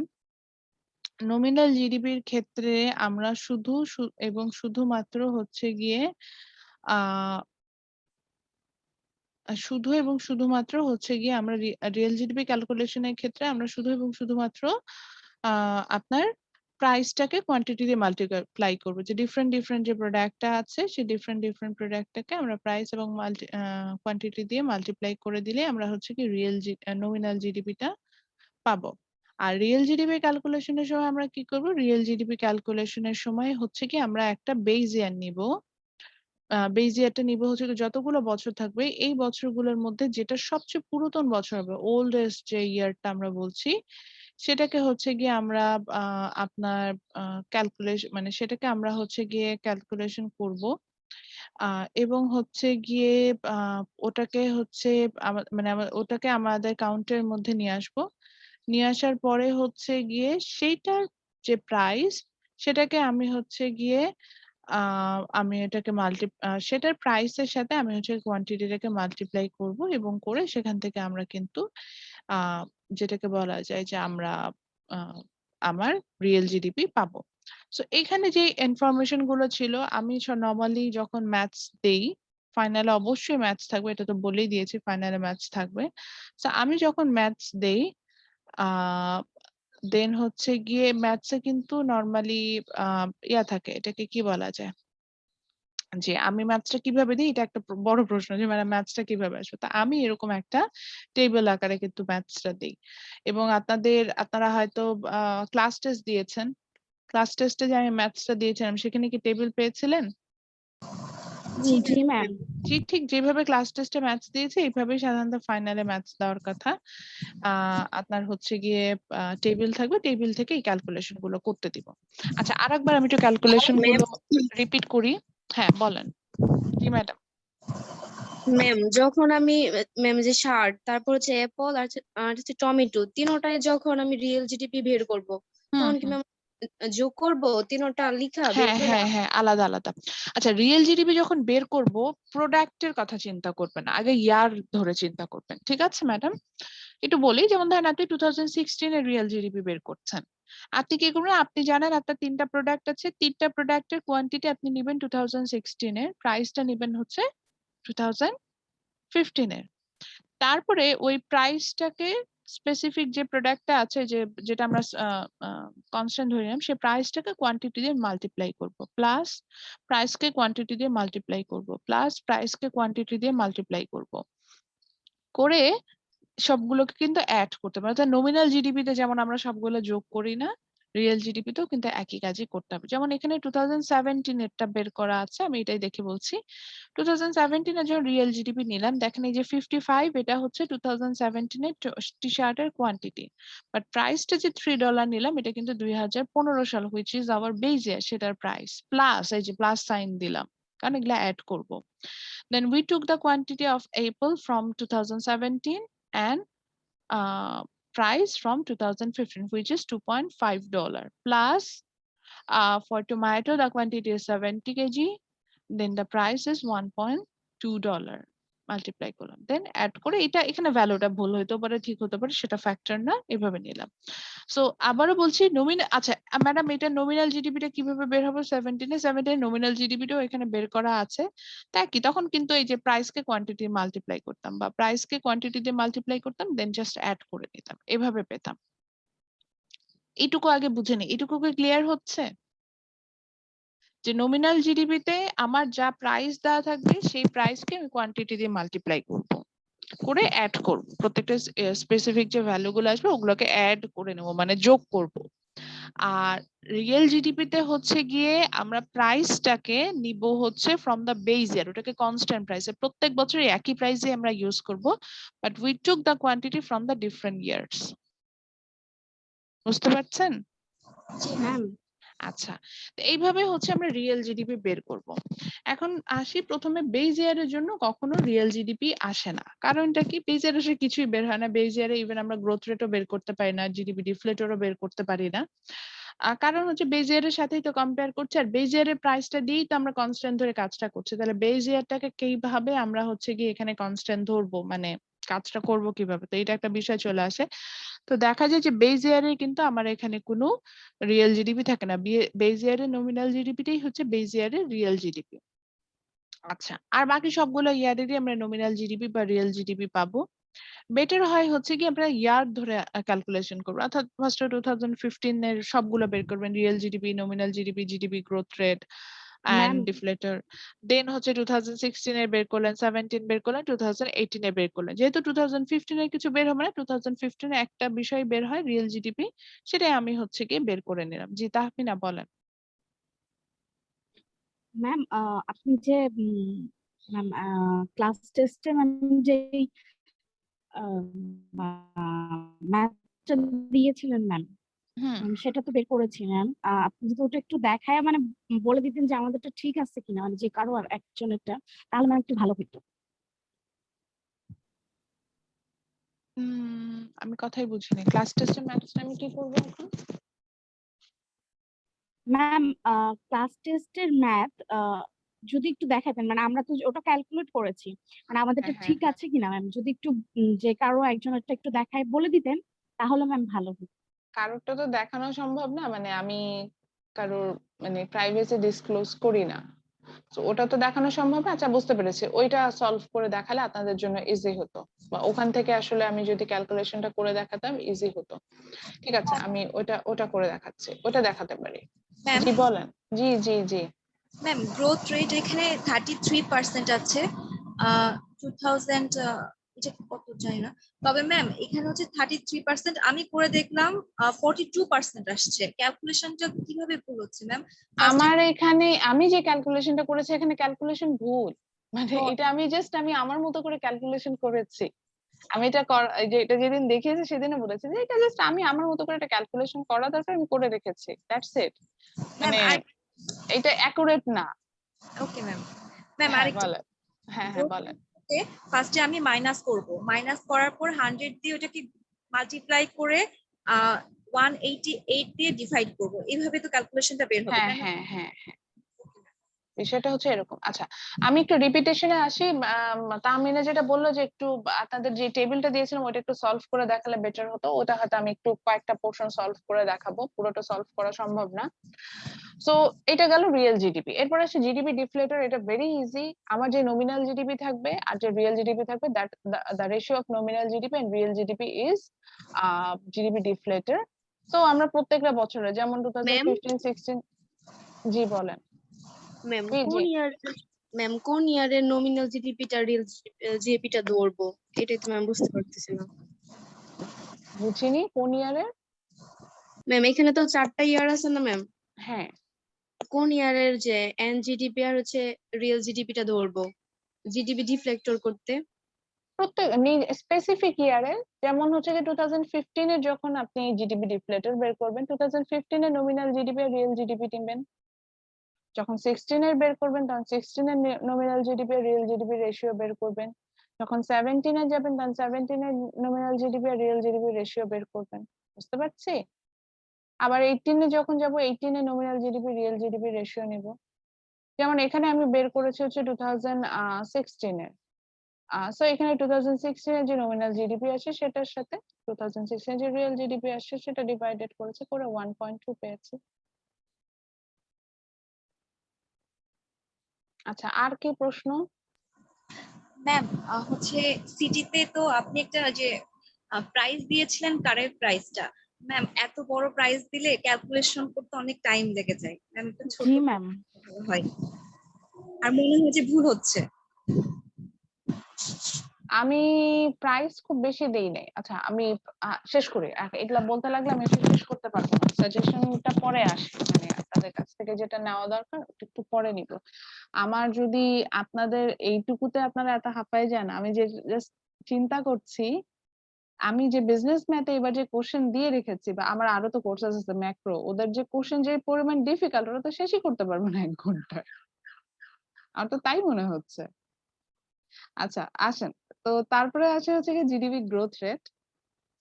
নমিনাল জিডিপির ক্ষেত্রে আমরা শুধুমাত্র হচ্ছে গিয়ে শুধুমাত্র হচ্ছে গিয়ে আমরা রিয়েল জিডিপি ক্যালকুলেশনের ক্ষেত্রে আমরা শুধুমাত্র আপনার প্রাইসটাকে কোয়ান্টিটি দিয়ে মাল্টিপ্লাই করবো, যে ডিফারেন্ট যে প্রোডাক্টটা আছে সেই ডিফারেন্ট প্রোডাক্টটাকে আমরা প্রাইস এবং কোয়ান্টিটি দিয়ে মাল্টিপ্লাই করে দিলে আমরা হচ্ছে কি নমিনাল জিডিপিটা পাবো। আর রিয়েল জিডিপি ক্যালকুলেশনের সময় আমরা কি করব, রিয়েল জিডিপি ক্যালকুলেশনের সময় হচ্ছে কি আমরা একটা বেজ ইয়ার নিব। বেজ ইয়ারটা নিব হচ্ছে যতগুলো বছর থাকবে এই বছরগুলোর মধ্যে যেটা সবচেয়ে পুরাতন বছর হবে, ওল্ডেস্ট যে ইয়ারটা আমরা বলছি সেটাকে হচ্ছে গিয়ে আমরা আপনার ক্যালকুলেশন মানে সেটাকে আমরা হচ্ছে গিয়ে ক্যালকুলেশন করব, এবং হচ্ছে গিয়ে ওটাকে হচ্ছে ওটাকে আমাদের কাউন্টের মধ্যে নিয়ে আসবো। নিয়ে আসার পরে হচ্ছে গিয়ে সেইটার যে প্রাইস সেটাকে আমি হচ্ছে গিয়ে আমি এটাকে সেটার প্রাইসের সাথে আমি হচ্ছে কোয়ান্টিটিটাকে মাল্টিপ্লাই করব, এবং করে সেখান থেকে আমরা কিন্তু যেটাকে বলা যায় যে আমরা আমার রিয়েল জিডিপি পাবো। সো এখানে যে ইনফরমেশন গুলো ছিল আমি নরমালি যখন ম্যাথস দেই, ফাইনালে অবশ্যই ম্যাথস থাকবে, এটা তো বলেই দিয়েছি ফাইনালে ম্যাথস থাকবে। সো আমি যখন ম্যাথস দেই দেন হচ্ছে গিয়ে ম্যাথসে কিন্তু নর্মালি ইয়া থাকে, এটাকে কি বলা যায়, যে আমি ম্যাথসটা কিভাবে দিই, এটা একটা বড় প্রশ্ন যে মানে ম্যাথসটা কিভাবে আসবে। তা আমি এরকম একটা টেবিল আকারে কিন্তু ম্যাথসটা দিই। এবং আপনারা হয়তো ক্লাস টেস্ট দিয়েছেন, ক্লাস টেস্টে যে আমি ম্যাথসটা দিয়েছিলাম সেখানে কি টেবিল পেয়েছিলেন? জি ম্যাম। ঠিক যেভাবে ক্লাস টেস্টে ম্যাথস দিয়েছে এইভাবেই সাধারণত ফাইনালে ম্যাথস দেওয়ার কথা। আপনার হচ্ছে গিয়ে টেবিল থাকবে, টেবিল থেকে এই ক্যালকুলেশন গুলো করতে দিব। আচ্ছা, আরেকবার আমি একটু ক্যালকুলেশন গুলো রিপিট করি। হ্যাঁ বলেন। জি ম্যাডাম। ম্যাম যখন আমি ম্যাম যে শার্ট, তারপর হচ্ছে অ্যাপল আর হচ্ছে টমেটো, তিনোটায় যখন আমি রিয়েল জিডিপি বের করব, তখন কি ম্যাম যোগ করব তিনোটা লিখা বের হ্যাঁ করে? হ্যাঁ হ্যাঁ, আলাদা আলাদা। আচ্ছা, রিয়েল জিডিপি যখন বের করব প্রোডাক্টের কথা চিন্তা করবেন, আগে ইয়ার ধরে চিন্তা করবেন, ঠিক আছে ম্যাডাম? একটু বলি, যেমন ধরেন আপনি 2016 এর রিয়েল জিডিপি বের করছেন, আপনি কি করবেন, আপনি জানেন আপনার 3টা প্রোডাক্ট আছে, 3টা প্রোডাক্টের কোয়ান্টিটি আপনি নেবেন 2016 এর, প্রাইসটা নেবেন হচ্ছে 2015 এর। তারপরে ওই প্রাইসটাকে স্পেসিফিক যে প্রোডাক্টটা আছে, যেটা আমরা কনস্ট্যান্ট ধরে নিলাম, সেই প্রাইসটাকে কোয়ান্টিটি দিয়ে মাল্টিপ্লাই করব, প্লাস প্রাইসকে কোয়ান্টিটি দিয়ে মাল্টিপ্লাই করব, প্লাস প্রাইসকে কোয়ান্টিটি দিয়ে মাল্টিপ্লাই করব, করে সবগুলোকে কিন্তু অ্যাড করতে হবে। অর্থাৎ নমিনাল জিডিপিতে যেমন আমরা সবগুলো যোগ করি না, রিয়েল জিডিপিতেও কিন্তু একই কাজই করতে হবে। যেমন এখানে 2017 এরটা বের করা আছে, আমি এটাই দেখে বলছি। 2017 এর যখন রিয়েল জিডিপি নিলাম, দেখেন এই যে 55, এটা হচ্ছে 2017 এর টি শার্টের কোয়ান্টিটি, বাট প্রাইসটা যে $3 নিলাম, এটা কিন্তু 2015 সাল, which is our base year, সেটার প্রাইস, প্লাস এই যে প্লাস সাইন দিলাম কারণ এগুলা অ্যাড করব। Then we took the quantity of apple from 2017 and price from 2015, which is $2.5, plus for tomato the quantity is 70 kg, then the price is $1.2, multiply করলাম, দেন add করে, এটা এখানে ভ্যালুটা ভুল হতে পারে, ঠিক হতে পারে, সেটা ফ্যাক্টর না, এভাবে নিলাম। সো আবারও বলছি, নমিনাল, আচ্ছা ম্যাডাম এটা নমিনাল জিডিপিটা কিভাবে বের হবে? 17 নমিনাল জিডিপিটাও এখানে বের করা আছে, তাই কি তখন কিন্তু এই যে প্রাইসকে কোয়ান্টিটি মাল্টিপ্লাই করতাম, বা প্রাইসকে কোয়ান্টিটি দিয়ে মাল্টিপ্লাই করতাম, দেন জাস্ট অ্যাড করে নিতাম, এভাবে পেতাম। এইটুকু আগে বুঝে নি, এইটুকু কি ক্লিয়ার হচ্ছে? যে নমিনাল জিডিপিতে আমার যা প্রাইস দেওয়া থাকবে সেই প্রাইসকে আমি কোয়ান্টিটি দিয়ে মাল্টিপ্লাই করব, করে অ্যাড করব, প্রত্যেকটা স্পেসিফিক যে ভ্যালু গুলো আসবে ওগুলোকে অ্যাড করে নেব, মানে যোগ করব। আর রিয়েল জিডিপিতে হচ্ছে গিয়ে আমরা প্রাইসটাকে নিব হচ্ছে ফ্রম দ্য বেস ইয়ার, ওটাকে কনস্ট্যান্ট প্রাইসে প্রত্যেক বছরই একই প্রাইসে আমরা ইউজ করব, but we took the quantity from the different years. বুঝতে পারছেন? ম্যাম। আচ্ছা, তো এইভাবে হচ্ছে আমরা রিয়েল জিডিপি বের করব। এখন আসি প্রথমে বেস ইয়ারের জন্য কখনো রিয়েল জিডিপি আসে না, কারণটা কি? বেস ইয়ারে সে কিছুই বের হয় না, বেস ইয়ারে ইভেন আমরা গ্রোথ রেটও বের করতে পারি না, জিডিপি ডিফ্লেটরও বের করতে পারি না। কারণ হচ্ছে বেস ইয়ারের সাথেই তো কম্পেয়ার করছে, আর বেস ইয়ারের প্রাইসটা দিয়েই তো আমরা কনস্ট্যান্ট ধরে কাজটা করছি, তাহলে বেস ইয়ারটাকে কিভাবে আমরা হচ্ছে গিয়ে এখানে কনস্ট্যান্ট ধরবো, মানে কাজটা করব কিভাবে, তো এটা একটা বিষয় চলে আসে। তো দেখা যায় যে বেস ইয়ারে কিন্তু আমার এখানে কোনো রিয়েল জিডিপি থাকে না, বেস ইয়ারের নমিনাল জিডিপিটাই হচ্ছে বেস ইয়ারের রিয়েল জিডিপি। আচ্ছা, আর বাকি সবগুলো ইয়ারেরই আমরা নমিনাল জিডিপি বা রিয়েল জিডিপি পাবো। বেটার হয় হচ্ছে কি আমরা ইয়ার ধরে ক্যালকুলেশন করবো, অর্থাৎ ফার্স্ট 2015 এর সবগুলো বের করবেন, real GDP, nominal GDP, GDP growth rate and ma'am deflator. Then হচ্ছে 2016 এর বের করলেন, 17 বের করলেন, 2018 এর বের করলেন। যেহেতু 2015 এর কিছু বের হবে না, 2015 এ একটা বিষয় বের হয় রিয়েল জিডিপি, সেটাই আমি হচ্ছে গিয়ে বের করে নিলাম। জি তাহমিনা বলেন। ম্যাম আপনি যে ম্যাম ক্লাস টেস্টে ম্যাম যে ম্যাথটা দিয়েছিলেন ম্যাম, হুম, সেটা তো বের করেছি ম্যাম। আপনি যদি ওটা একটু দেখায় মানে বলে দিতেন যে আমাদেরটা ঠিক আছে কিনা, মানে যে কারো আর একজনেরটা, তাহলে ম্যাম একটু ভালো হতো। আমি কথাই বুঝিনি, ক্লাস টেস্টের ম্যাথসটা আমি কি করবো এখন? ম্যাম ক্লাস টেস্টের ম্যাথ যদি একটু দেখাতেন, মানে আমরা তো ওটা ক্যালকুলেট করেছি, মানে আমাদেরটা হ্যাঁ হ্যাঁ ঠিক হ্যাঁ, আছে কিনা ম্যাম, যদি একটু যে কারো একজনেরটা একটু দেখায় বলে দিতেন তাহলে ম্যাম ভালো হতো। কারোরটা তো দেখানো সম্ভব না, মানে আমি কারোর মানে প্রাইভেসি ডিসক্লোজ করি না, তো ওটা তো দেখানো সম্ভব না। আচ্ছা বুঝতে পেরেছি, ওইটা সলভ করে দেখালে আপনাদের জন্য ইজি হতো, বা ওখান থেকে আসলে আমি যদি ক্যালকুলেশনটা করে দেখাতাম ইজি হতো। ঠিক আছে, আমি ওটা করে দেখাচ্ছি, ওটা দেখাতে পারি। ম্যাম জি বলেন। জি জি জি ম্যাম গ্রোথ রেট এখানে 33% আছে 2000 এটা কত জানি না, তবে ম্যাম এখানে হচ্ছে 33%, আমি করে দেখলাম 42% আসছে, ক্যালকুলেশনটা কিভাবে ভুল হচ্ছে ম্যাম? আমার এখানে আমি যে ক্যালকুলেশনটা করেছি এখানে ক্যালকুলেশন ভুল, মানে ও। এটা আমি আমার মতো করে ক্যালকুলেশন করেছি। আমি এই যে এটা যেদিন দেখিয়েছি সেদিনও বলেছি যে এটা জাস্ট আমি আমার মতো করে একটা ক্যালকুলেশন করা দরকার, আমি করে রেখেছি, দ্যাটস ইট। ম্যাম মানে আর এটা অ্যাকুরেট না। Okay ma'am. ম্যাম হ্যাঁ আরেকটা, বলেন। হ্যাঁ বলেন। ফার্স্টে আমি মাইনাস করব, মাইনাস করার পর 100 দিয়ে ওটাকে মাল্টিপ্লাই করে 188 দিয়ে ডিভাইড করব, এইভাবে তো ক্যালকুলেশনটা বের হবে, হ্যাঁ তাই না? হ্যাঁ হ্যাঁ হ্যাঁ, বিষয়টা হচ্ছে এরকম। আচ্ছা আমি একটু রিপিটেশনে আসি। তাহমিনা যেটা বললো যে একটু আপনাদের যে টেবিলটা দিয়েছিলাম ওটা একটু সলভ করে দেখালে বেটার হতো, ওটা হয়তো আমি একটু কয়েকটা পোর্শন সলভ করে দেখাবো, পুরোটা সলভ করা সম্ভব না। সো এটা গেল রিয়েল জিডিপি। এরপর আসে জিডিপি ডিফলেটর। এটা ভেরি ইজি। আমার যে নমিনাল জিডিপি থাকবে আর যে রিয়েল জিডিপি থাকবে, that the ratio of nominal GDP and real GDP is GDP deflator. তো আমরা প্রত্যেকটা বছরে যেমন ম্যাম 2015-16। জি বলেন। ম্যাম জি জি কোন ইয়ারের নমিনাল জিডিপিটা রিয়েল জিডিপিটা ধরবো, এটাই তো ম্যাম বুঝতে পারতেছি না। বুঝিনি কোন ইয়ারে। ম্যাম এখানে তো 4টা ইয়ার আছে না ম্যাম, হ্যাঁ, কোন ইয়ারের যে এনজিডিপি আর হচ্ছে রিয়েল জিডিপিটা ধরবো জিডিপি ডিফ্লেক্টর করতে? প্রত্যেক স্পেসিফিক ইয়ারে, যেমন হচ্ছে যে 2015 এর যখন আপনি জিডিপি ডিফলেটর বের করবেন, 2015 এর নমিনাল জিডিপি আর রিয়েল জিডিপি নেবেন। যখন 16 এর বের করবেন তখন 16 এর নমিনাল জিডিপি আর রিয়েল জিডিপি রেশিও বের করবেন। যখন 17 এ যাবেন তখন 17 এর নমিনাল জিডিপি আর রিয়েল জিডিপি রেশিও বের করবেন। বুঝতে পারছি? আবার 18 এ যখন যাব 18 এর nominal GDP real GDP ratio নিব। যেমন এখানে আমি বের করেছি হচ্ছে 2016 এর। সো এখানে 2016 এর যে নমিনাল জিডিপি আছে সেটার সাথে 2016 এর যে রিয়েল জিডিপি আসছে সেটা ডিভাইডেড করেছে করে 1.2 পেয়েছি। আচ্ছা আর কি প্রশ্ন? ম্যাম হচ্ছে সিটিতে তো আপনি একটা যে প্রাইস দিয়েছিলেন, কারের প্রাইসটা, ম্যাম এত বড় প্রাইস দিলে ক্যালকুলেশন করতে অনেক টাইম লেগে যায় ম্যাম, একটু ছোট জি ম্যাম। হয় আর মনে হয় যে ভুল হচ্ছে। আমি প্রাইস খুব বেশি দেই নাই। আচ্ছা আমি শেষ করি, এগুলা বলতে লাগলে আমি শেষ করতে পারবো না। সাজেশনটা পরে আসে, মানে আপনাদের কাছ থেকে যেটা নেওয়া দরকার ওটা একটু পরে নিব। আমার যদি আপনাদের এইটুকুতে আপনারা এত হাঁপায় যান, আমি যে জাস্ট চিন্তা করছি, আমি যে বিজনেস ম্যাথে এবার যে কোশ্চেন দিয়ে রেখেছি, বা আমার আরো তো কোর্স আছে ম্যাক্রো, ওদের যে কোশ্চেন যে পরিমাণ ডিফিকাল্ট ওটা তো শেষই করতে পারবো না 1 ঘন্টায়। আমার তো তাই মনে হচ্ছে। আচ্ছা আসেন, তো তারপরে আসে হচ্ছে কি জিডিপি গ্রোথ রেট।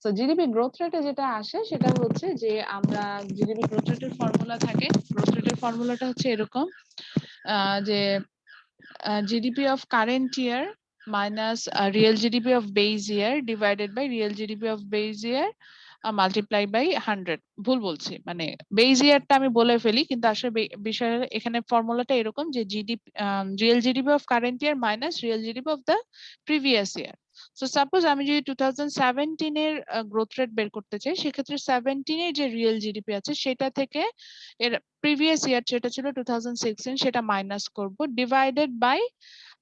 তো জিডিপি গ্রোথ রেটে যেটা আসে সেটা হচ্ছে যে আমরা জিডিপি গ্রোথ রেটের ফর্মুলা থাকে, গ্রোথ রেটের ফর্মুলাটা হচ্ছে এরকম যে GDP of current year minus real GDP of base year divided by real GDP of base year multiply by 100। ভুল বলছি, মানে বেজ ইয়ারটা আমি বলে ফেলি, কিন্তু আসলে বিষয় এখানে ফর্মুলাটা এরকম যে GDP real GDP of current year minus real GDP of the previous year. So suppose আমি যদি 2017 এর গ্রোথ রেট বের করতে চাই, সেক্ষেত্রে 17 এর যে রিয়েল জিডিপি আছে সেটা থেকে এর প্রিভিয়াস ইয়ার যেটা ছিল 2016 সেটা মাইনাস করব, divided by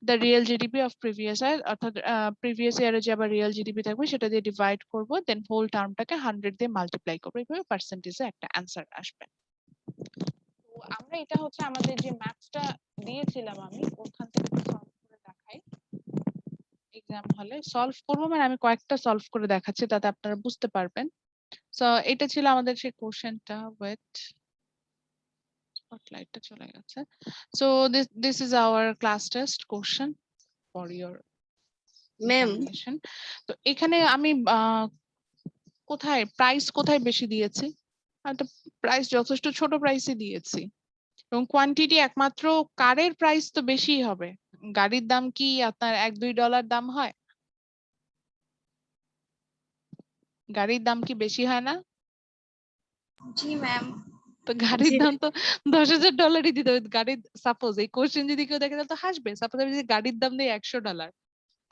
the real GDP of previous year, অর্থাৎ প্রিভিয়াস ইয়ারে যে আবার রিয়েল জিডিপি থাকবে সেটা দিয়ে ডিভাইড করব, দেন হোল টার্মটাকে 100 দিয়ে মাল্টিপ্লাই করব, এইভাবে পার্সেন্টেজে একটা অ্যানসার আসবে। তো আমরা এটা হচ্ছে আমাদের যে ম্যাথসটা দিয়েছিলাম আমি ওখান থেকে সলভ করে দেখাই এক্সাম হলে। সলভ করবো মানে আমি কয়েকটা সলভ করে দেখাচ্ছি, তাতে আপনারা বুঝতে পারবেন। সো এটা ছিল আমাদের সেই কোশ্চেনটা। ওয়েট, স্পটলাইটটা চলে গেছে। So this is our class test question for your ma'am examination. তো এখানে আমি কোথায় প্রাইস কোথায় বেশি দিয়েছি? একটা প্রাইস যথেষ্ট ছোট প্রাইসে দিয়েছি, এবং কোয়ান্টিটি একমাত্র কারের প্রাইস তো বেশি হবে। গাড়ির দাম কি আপনার $1-2 দাম হয়? গাড়ির দাম কি বেশি হয় না? জি ম্যাম। তো গাড়ির জি দাম তো $10,000 দিতে হবে। গাড়ির সাপোজ এই কোশ্চেন যদি কেউ দেখে তাহলে তো হাসবে। সাপোজ আমি যদি গাড়ির দাম দেই $100,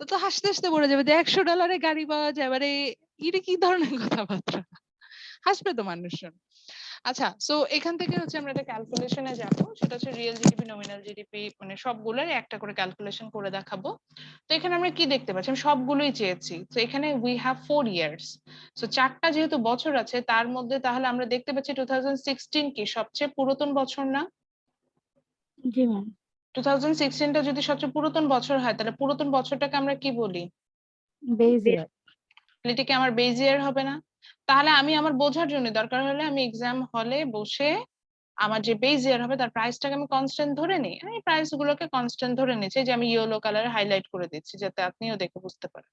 তো হাসতে হাসতে পড়ে যাবে যে $100 গাড়ি পাওয়া যায়, মানে এটা কি ধরনের কথাবার্তা? হাসবে তো মানুষজন। আচ্ছা, সো এখান থেকে হচ্ছে আমরা একটা ক্যালকুলেশনে যাব, সেটা হচ্ছে রিয়েল জিডিপি, নমিনাল জিডিপি, মানে সবগুলোর একটা করে ক্যালকুলেশন করে দেখাবো। তো এখানে আমরা কি দেখতে পাচ্ছি, আমি সবগুলোই চেয়েছি। তো এখানে উই হ্যাভ 4 ইয়ার্স, সো 4টা যেহেতু বছর আছে তার মধ্যে তাহলে আমরা দেখতে পাচ্ছি 2016 কি সবচেয়ে পুরাতন বছর না? জি ম্যাম। 2016টা যদি সবচেয়ে পুরাতন বছর হয় তাহলে পুরাতন বছরটাকে আমরা কি বলি? বেজ ইয়ার। তাহলে এটা কি আমার বেজ ইয়ার হবে না? তাহলে আমি আমার বোঝার জন্য দরকার হলে আমি এক্সাম হলে বসে আমার যে বেজ ইয়ার হবে তার প্রাইসটাকে আমি কনস্ট্যান্ট ধরে নিই। আমি প্রাইস গুলোকে কনস্ট্যান্ট ধরে নিচ্ছি, যে আমি ইয়েলো কালারে হাইলাইট করে দিচ্ছি যাতে আপনিও দেখে বুঝতে পারেন।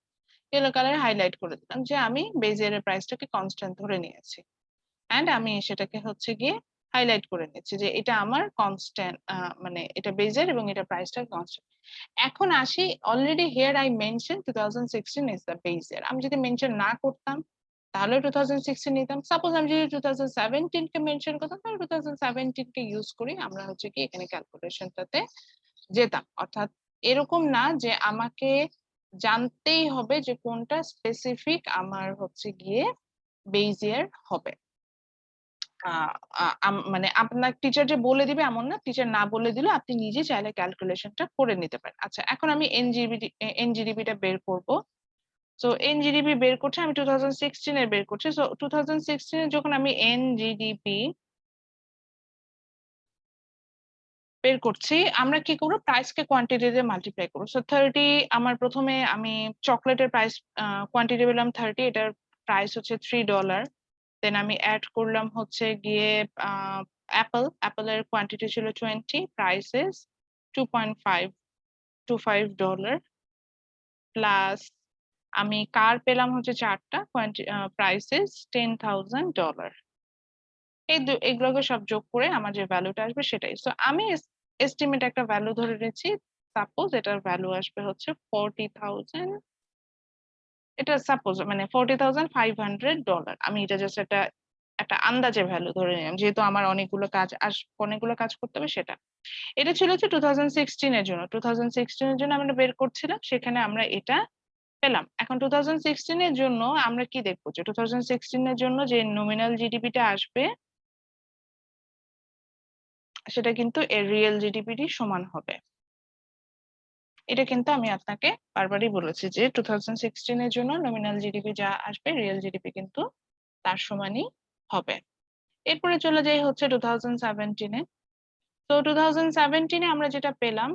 ইয়েলো কালারে হাইলাইট করে দিলাম যে আমি বেজ ইয়ারের প্রাইসটাকে কনস্ট্যান্ট ধরে নিয়েছি, এন্ড আমি সেটাকে হচ্ছে গিয়ে হাইলাইট করে নিচ্ছি যে এটা আমার কনস্ট্যান্ট, মানে এটা বেজ ইয়ার এবং এটা প্রাইসটা কনস্ট্যান্ট। এখন আসি, already here I mention 2016 is the base year. আমি যদি মেনশন না করতাম তাহলে 2016 নিতাম। সাপোজ আমি যদি 2017 কে মেনশন করতাম তাহলে 2017 কে ইউজ করি আমরা হচ্ছে কি এখানে ক্যালকুলেশনটাতে যেতাম। অর্থাৎ এরকম না যে আমাকে জানতেই হবে যে কোনটা স্পেসিফিক আমার হচ্ছে গিয়ে বেজ ইয়ার হবে। মানে আপনার টিচার যে বলে দিবে এমন না, টিচার না বলে দিলে আপনি নিজে চাইলে ক্যালকুলেশনটা করে নিতে পারেন। আচ্ছা, এখন আমি এনজিডিপিটা বের করব। সো এনজিডিপি বের করছে, আমি 2016 এর বের করছি। সো 2016 এ যখন আমি এনজিডিপি বের করছি, আমরা কি করবো, প্রাইস কে কোয়ান্টিটি দিয়ে মাল্টিপ্লাই করবো। সো 30, আমার প্রথমে আমি চকলেটের প্রাইস কোয়ান্টিটি পেলাম 30, এটার প্রাইস হচ্ছে $3। দেন আমি অ্যাড করলাম হচ্ছে গিয়ে অ্যাপেলের কোয়ান্টিটি ছিল 20, প্রাইসেস $2.525, প্লাস আমি কার পেলাম হচ্ছে 4টা, প্রাইসেস $10,000। এগুলোকে সব যোগ করে আমার যে ভ্যালুটা আসবে সেটাই। সো আমি এস্টিমেট একটা ভ্যালু ধরে নিয়েছি, সাপোজ এটার ভ্যালু আসবে হচ্ছে 40,000, এটা সাপোজ মানে $40,500। আমি এটা জাস্ট একটা একটা আন্দাজে ভ্যালু ধরে নিলাম, যেহেতু আমার অনেকগুলো কাজ করতে হবে সেটা। এটা ছিল হচ্ছে 2016 এর জন্য। 2016 এর জন্য আমরা বের করছিলাম, সেখানে আমরা এটা পেলাম। এখন 2016 এর জন্য আমরা কি দেখবো, যে 2016 এর জন্য যে নমিনাল জিডিপিটা আসবে সেটা কিন্তু এর রিয়েল জিডিপির সমান হবে। এটা কিন্তু আমি আপনাকে বারবারই বলেছি যে 2016 এর জন্য নমিনাল জিডিপি যা আসবে রিয়েল জিডিপি কিন্তু তার সমানই হবে। এরপরে চলে যাই হচ্ছে 2017 এ। তো 2017 এ আমরা যেটা পেলাম,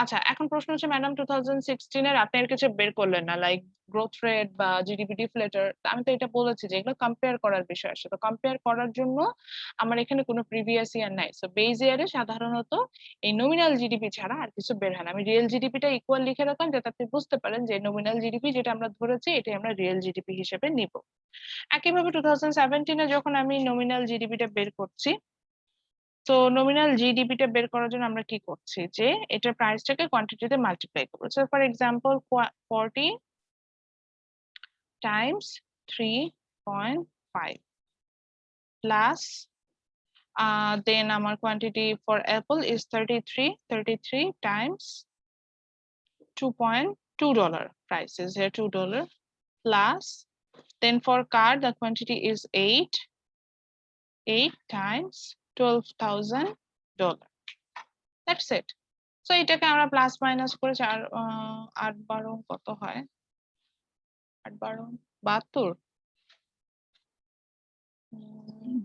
আচ্ছা এখন প্রশ্ন হচ্ছে ম্যাডাম 2016 এর আপনি আর কিছু বের করলেন না, লাইক গ্রোথ রেট বা জিডিপি ডিফ্লেটর। আমি তো এটা বলেছি যে এগুলো কম্পেয়ার করার বিষয় আসে, তো কম্পেয়ার করার জন্য আমার এখানে কোনো প্রিভিয়াস ইয়ার নাই। সো বেজ ইয়ারে সাধারণত এই নমিনাল জিডিপি ছাড়া আর কিছু বের হয় না। আমি রিয়েল জিডিপিটা ইকুয়াল লিখে রাখলাম যাতে আপনি বুঝতে পারেন যে নমিনাল জিডিপি যেটা আমরা ধরেছি এটাই আমরা রিয়েল জিডিপি হিসেবে নিব। একইভাবে 2017 এ যখন আমি নমিনাল জিডিপিটা বের করছি, তো নমিনাল জিডিপিটা বের করার জন্য আমরা কি করছি, যে এটার প্রাইসটাকে কোয়ান্টিটিতে মাল্টিপ্লাই করবো। So for example 40 times 3.5 plus then আমার quantity for apple is 33 times $2.2, price is here $2, plus then for car the quantity is 8 times $12,000. That's it. So এটাকে আমরা প্লাস মাইনাস করে 8 12 কত হয়, 8 12 72।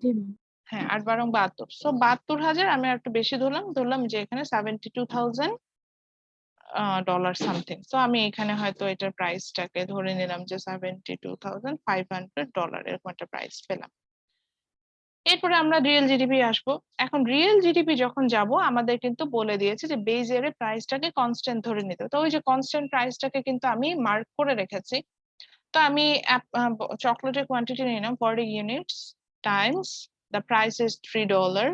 জি ম্যাম। হ্যাঁ 8 12 72। সো 72,000 আমি একটু বেশি ধরলাম যে এখানে $72,000 সামথিং। সো আমি এখানে হয়তো এটার প্রাইসটাকে ধরে নিলাম যে $72,500 এরকম একটা প্রাইস পেলাম। এরপরে আমরা রিয়েল জিডিপি আসবো। এখন রিয়েল জিডিপি যখন যাব আমাদের কিন্তু বলে দিয়েছে যে বেজ ইয়ারের প্রাইসটাকে কনস্ট্যান্ট ধরে নিতে। তো ওই যে কনস্ট্যান্ট প্রাইসটাকে কিন্তু আমি মার্ক করে রেখেছি। তো আমি চকলেটের কোয়ান্টিটি নিলাম 40 units times the price is $3,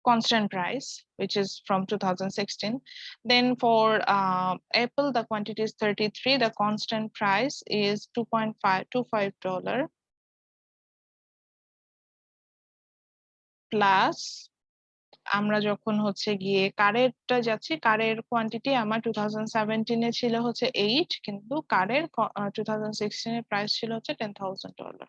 constant price which is from 2016. Then for apple the quantity is 33, the constant price is $2.525, plus আমরা যখন হচ্ছে গিয়ে কারেরটা যাচ্ছি, কারের কোয়ান্টিটি আমার 2017 এ ছিল হচ্ছে 8, কিন্তু কারের 2016 এর প্রাইস ছিল হচ্ছে $10,000।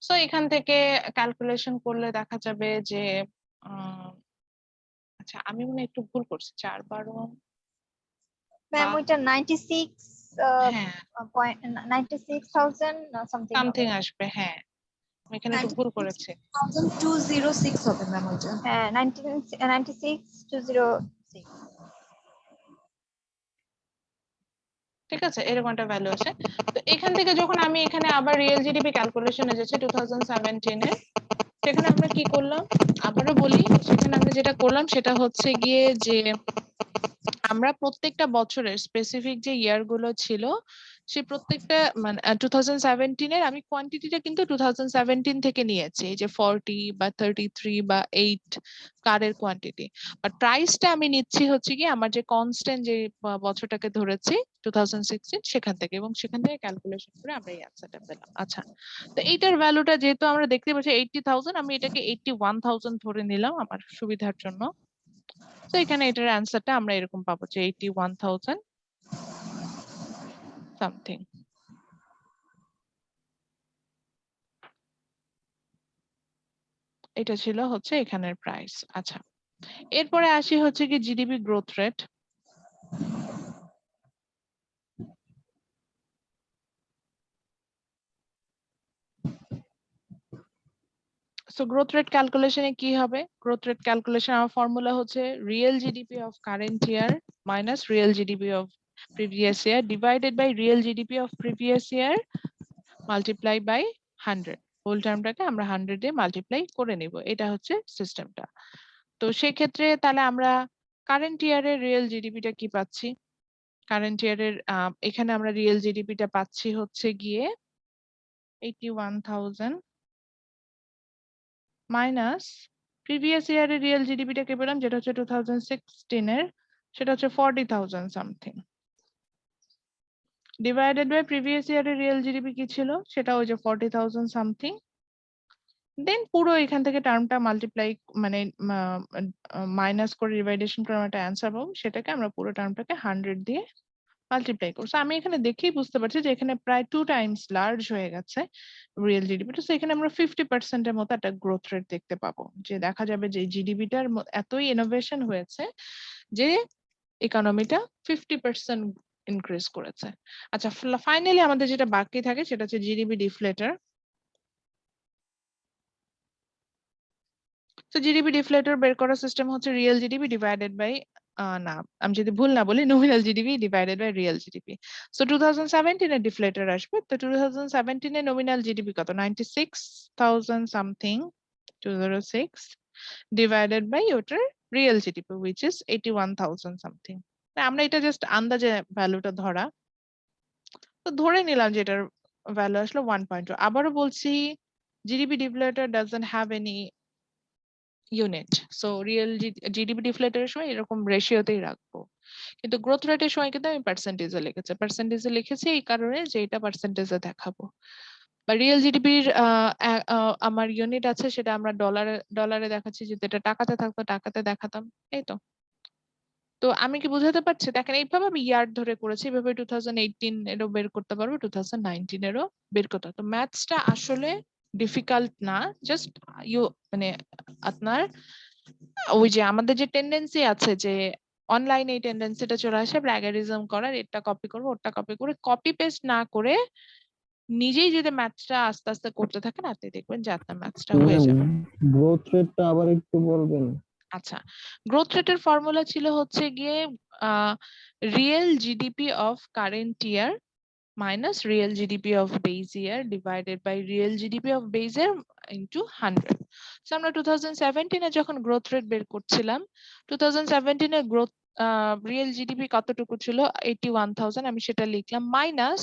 সো এখান থেকে ক্যালকুলেশন করলে দেখা যাবে যে আচ্ছা আমি মনে হয় একটু ভুল করছি, 4 12 ম্যাম ওইটা 96 হ্যাঁ 96,000 সামথিং সামথিং আসবে। হ্যাঁ আমি এখানে একটু ভুল করেছি। 206 হবে ম্যাম ওইটা। হ্যাঁ 96,206। ঠিক আছে, এরকম একটা ভ্যালু আছে। তো এখান থেকে যখন আমি এখানে আবার রিয়েল জিডিপি ক্যালকুলেশনে যাচ্ছি 2017 এ, সেখানে আমরা কি করলাম আবারও বলি, সেখানে আমরা যেটা করলাম সেটা হচ্ছে গিয়ে যে আমরা প্রত্যেকটা বছরের স্পেসিফিক যে ইয়ার গুলো ছিল সেই প্রত্যেকটা মানে 2017 এর আমি কোয়ান্টিটিটা কিন্তু 2017 থেকে নিয়েছি, এই যে 40 বা 33 বা 8 কারের কোয়ান্টিটি, বাট প্রাইসটা আমি নিচ্ছি হচ্ছে কি আমার যে কনস্ট্যান্ট যে বছরটাকে ধরেছি 2016 সেখান থেকে, এবং সেখান থেকে ক্যালকুলেশন করে আমরা এই অ্যান্সারটা পেলাম। আচ্ছা তো এইটার ভ্যালুটা যেহেতু আমরা দেখতে পাচ্ছি 80,000, আমি এটাকে 81,000 ধরে নিলাম আমার সুবিধার জন্য। তো এখানে এটার অ্যান্সারটা আমরা এরকম পাবো যে 81,000 সামথিং। এটা ছিল হচ্ছে এখানের প্রাইস। আচ্ছা এরপরে আসি হচ্ছে কি GDP growth rate. So growth rate ক্যালকুলেশনে কি হবে? গ্রোথ রেট ক্যালকুলেশন আমার ফর্মুলা হচ্ছে real GDP of current year minus real GDP of previous year divided by real GDP of previous year multiply by 100। Whole টার্মটাকে আমরা 100 দিয়ে multiply করে নিব, এটা হচ্ছে সিস্টেমটা। তো সেক্ষেত্রে তাহলে আমরা কারেন্ট ইয়ারের রিয়েল জিডিপিটা কি পাচ্ছি? কারেন্ট ইয়ারের এখানে আমরা রিয়েল জিডিপিটা পাচ্ছি হচ্ছে গিয়ে 81,000 মাইনাস প্রিভিয়াস ইয়ারের রিয়েল জিডিপিটাকে পেলাম যেটা হচ্ছে 2016 এর, সেটা হচ্ছে 40,000 সামথিং, ডিভাইডেড বাই প্রিভিয়াস ইয়ারের রিয়েল জিডিপি কি ছিল সেটা ওই যে 40,000 সামথিং, দেন পুরো এখান থেকে টার্মটা মাল্টিপ্লাই মানে মাইনাস করে ডিভাইডেশন করে আমরা একটা অ্যান্সার পাবো, সেটাকে আমরা পুরো টার্মটাকে 100 দিয়ে মাল্টিপ্লাই করছি। আমি এখানে দেখেই বুঝতে পারছি যে এখানে প্রায় 2 টাইমস লার্জ হয়ে গেছে রিয়েল জিডিপি। তো এখানে আমরা 50% এর মতো একটা গ্রোথ রেট দেখতে পাবো, যে দেখা যাবে যে জিডিপিটার এতই ইনোভেশন হয়েছে যে ইকোনমিটা 50% ইনক্রিজ করেছে। আচ্ছা ফাইনালি আমাদের যেটা বাকি থাকে সেটা হচ্ছে জিডিপি ডিফলেটর। তো জিডিপি ডিফলেটর বের করার সিস্টেম হচ্ছে রিয়েল জিডিপি ডিভাইডেড বাই না আমি যদি ভুল না বলি nominal GDP divided by real GDP. So 2017 এর ডিফলেটর আসবে, তো 2017 এর নমিনাল জিডিপি কত 96,000 সামথিং 206 ডিভাইডেড বাই ওটার real GDP which is 81,000 something. আমরা এটা জাস্ট আন্দাজে ভ্যালুটা ধরা, তো ধরে নিলাম যে এটার ভ্যালু আসলো 1.2। আবারও বলছি GDP deflator doesn't have any unit, so real GDP ডিফলেটরের সময় এরকম রেশিওতেই রাখবো, কিন্তু গ্রোথ রেটের সময় কিন্তু আমি পার্সেন্টেজে লিখেছি। পার্সেন্টেজে লিখেছি এই কারণে যে এটা পার্সেন্টেজে দেখাবো, বা রিয়েল জিডিপির আমার ইউনিট আছে সেটা আমরা ডলারে দেখাচ্ছি, যদি এটা টাকাতে থাকতো টাকাতে দেখাতাম, এই তো। তো আমি কি বুঝাতে পারছি? দেখেন এইভাবে আমি ইয়ার ধরে করেছি, এইভাবে 2018 এরও বের করতে পারবো, 2019 এরও বের করতে পারবো। তো ম্যাথসটা আসলে ডিফিকাল্ট না, জাস্ট মানে আপনার ওই যে আমাদের যে টেন্ডেন্সি আছে যে অনলাইনে এই টেন্ডেন্সিটা চলে আসে প্লাগারিজম করার, এটা কপি করবো ওটা কপি করে, কপি পেস্ট না করে নিজেই যদি ম্যাথসটা আস্তে আস্তে করতে থাকেন আপনি দেখবেন যে আপনার ম্যাথসটা হয়ে যাবে। গ্রোথ রেটটা আবার একটু বলবেন? আচ্ছা গ্রোথ রেটের ফর্মুলা ছিল হচ্ছে গিয়ে real GDP of current year minus real GDP of base year divided by real GDP of base year into 100. So আমরা 2017 এ যখন গ্রোথ রেট বের করছিলাম 2017 এর গ্রোথ রিয়েল জিডিপি কতটুকু ছিল 81,000, আমি সেটা লিখলাম মাইনাস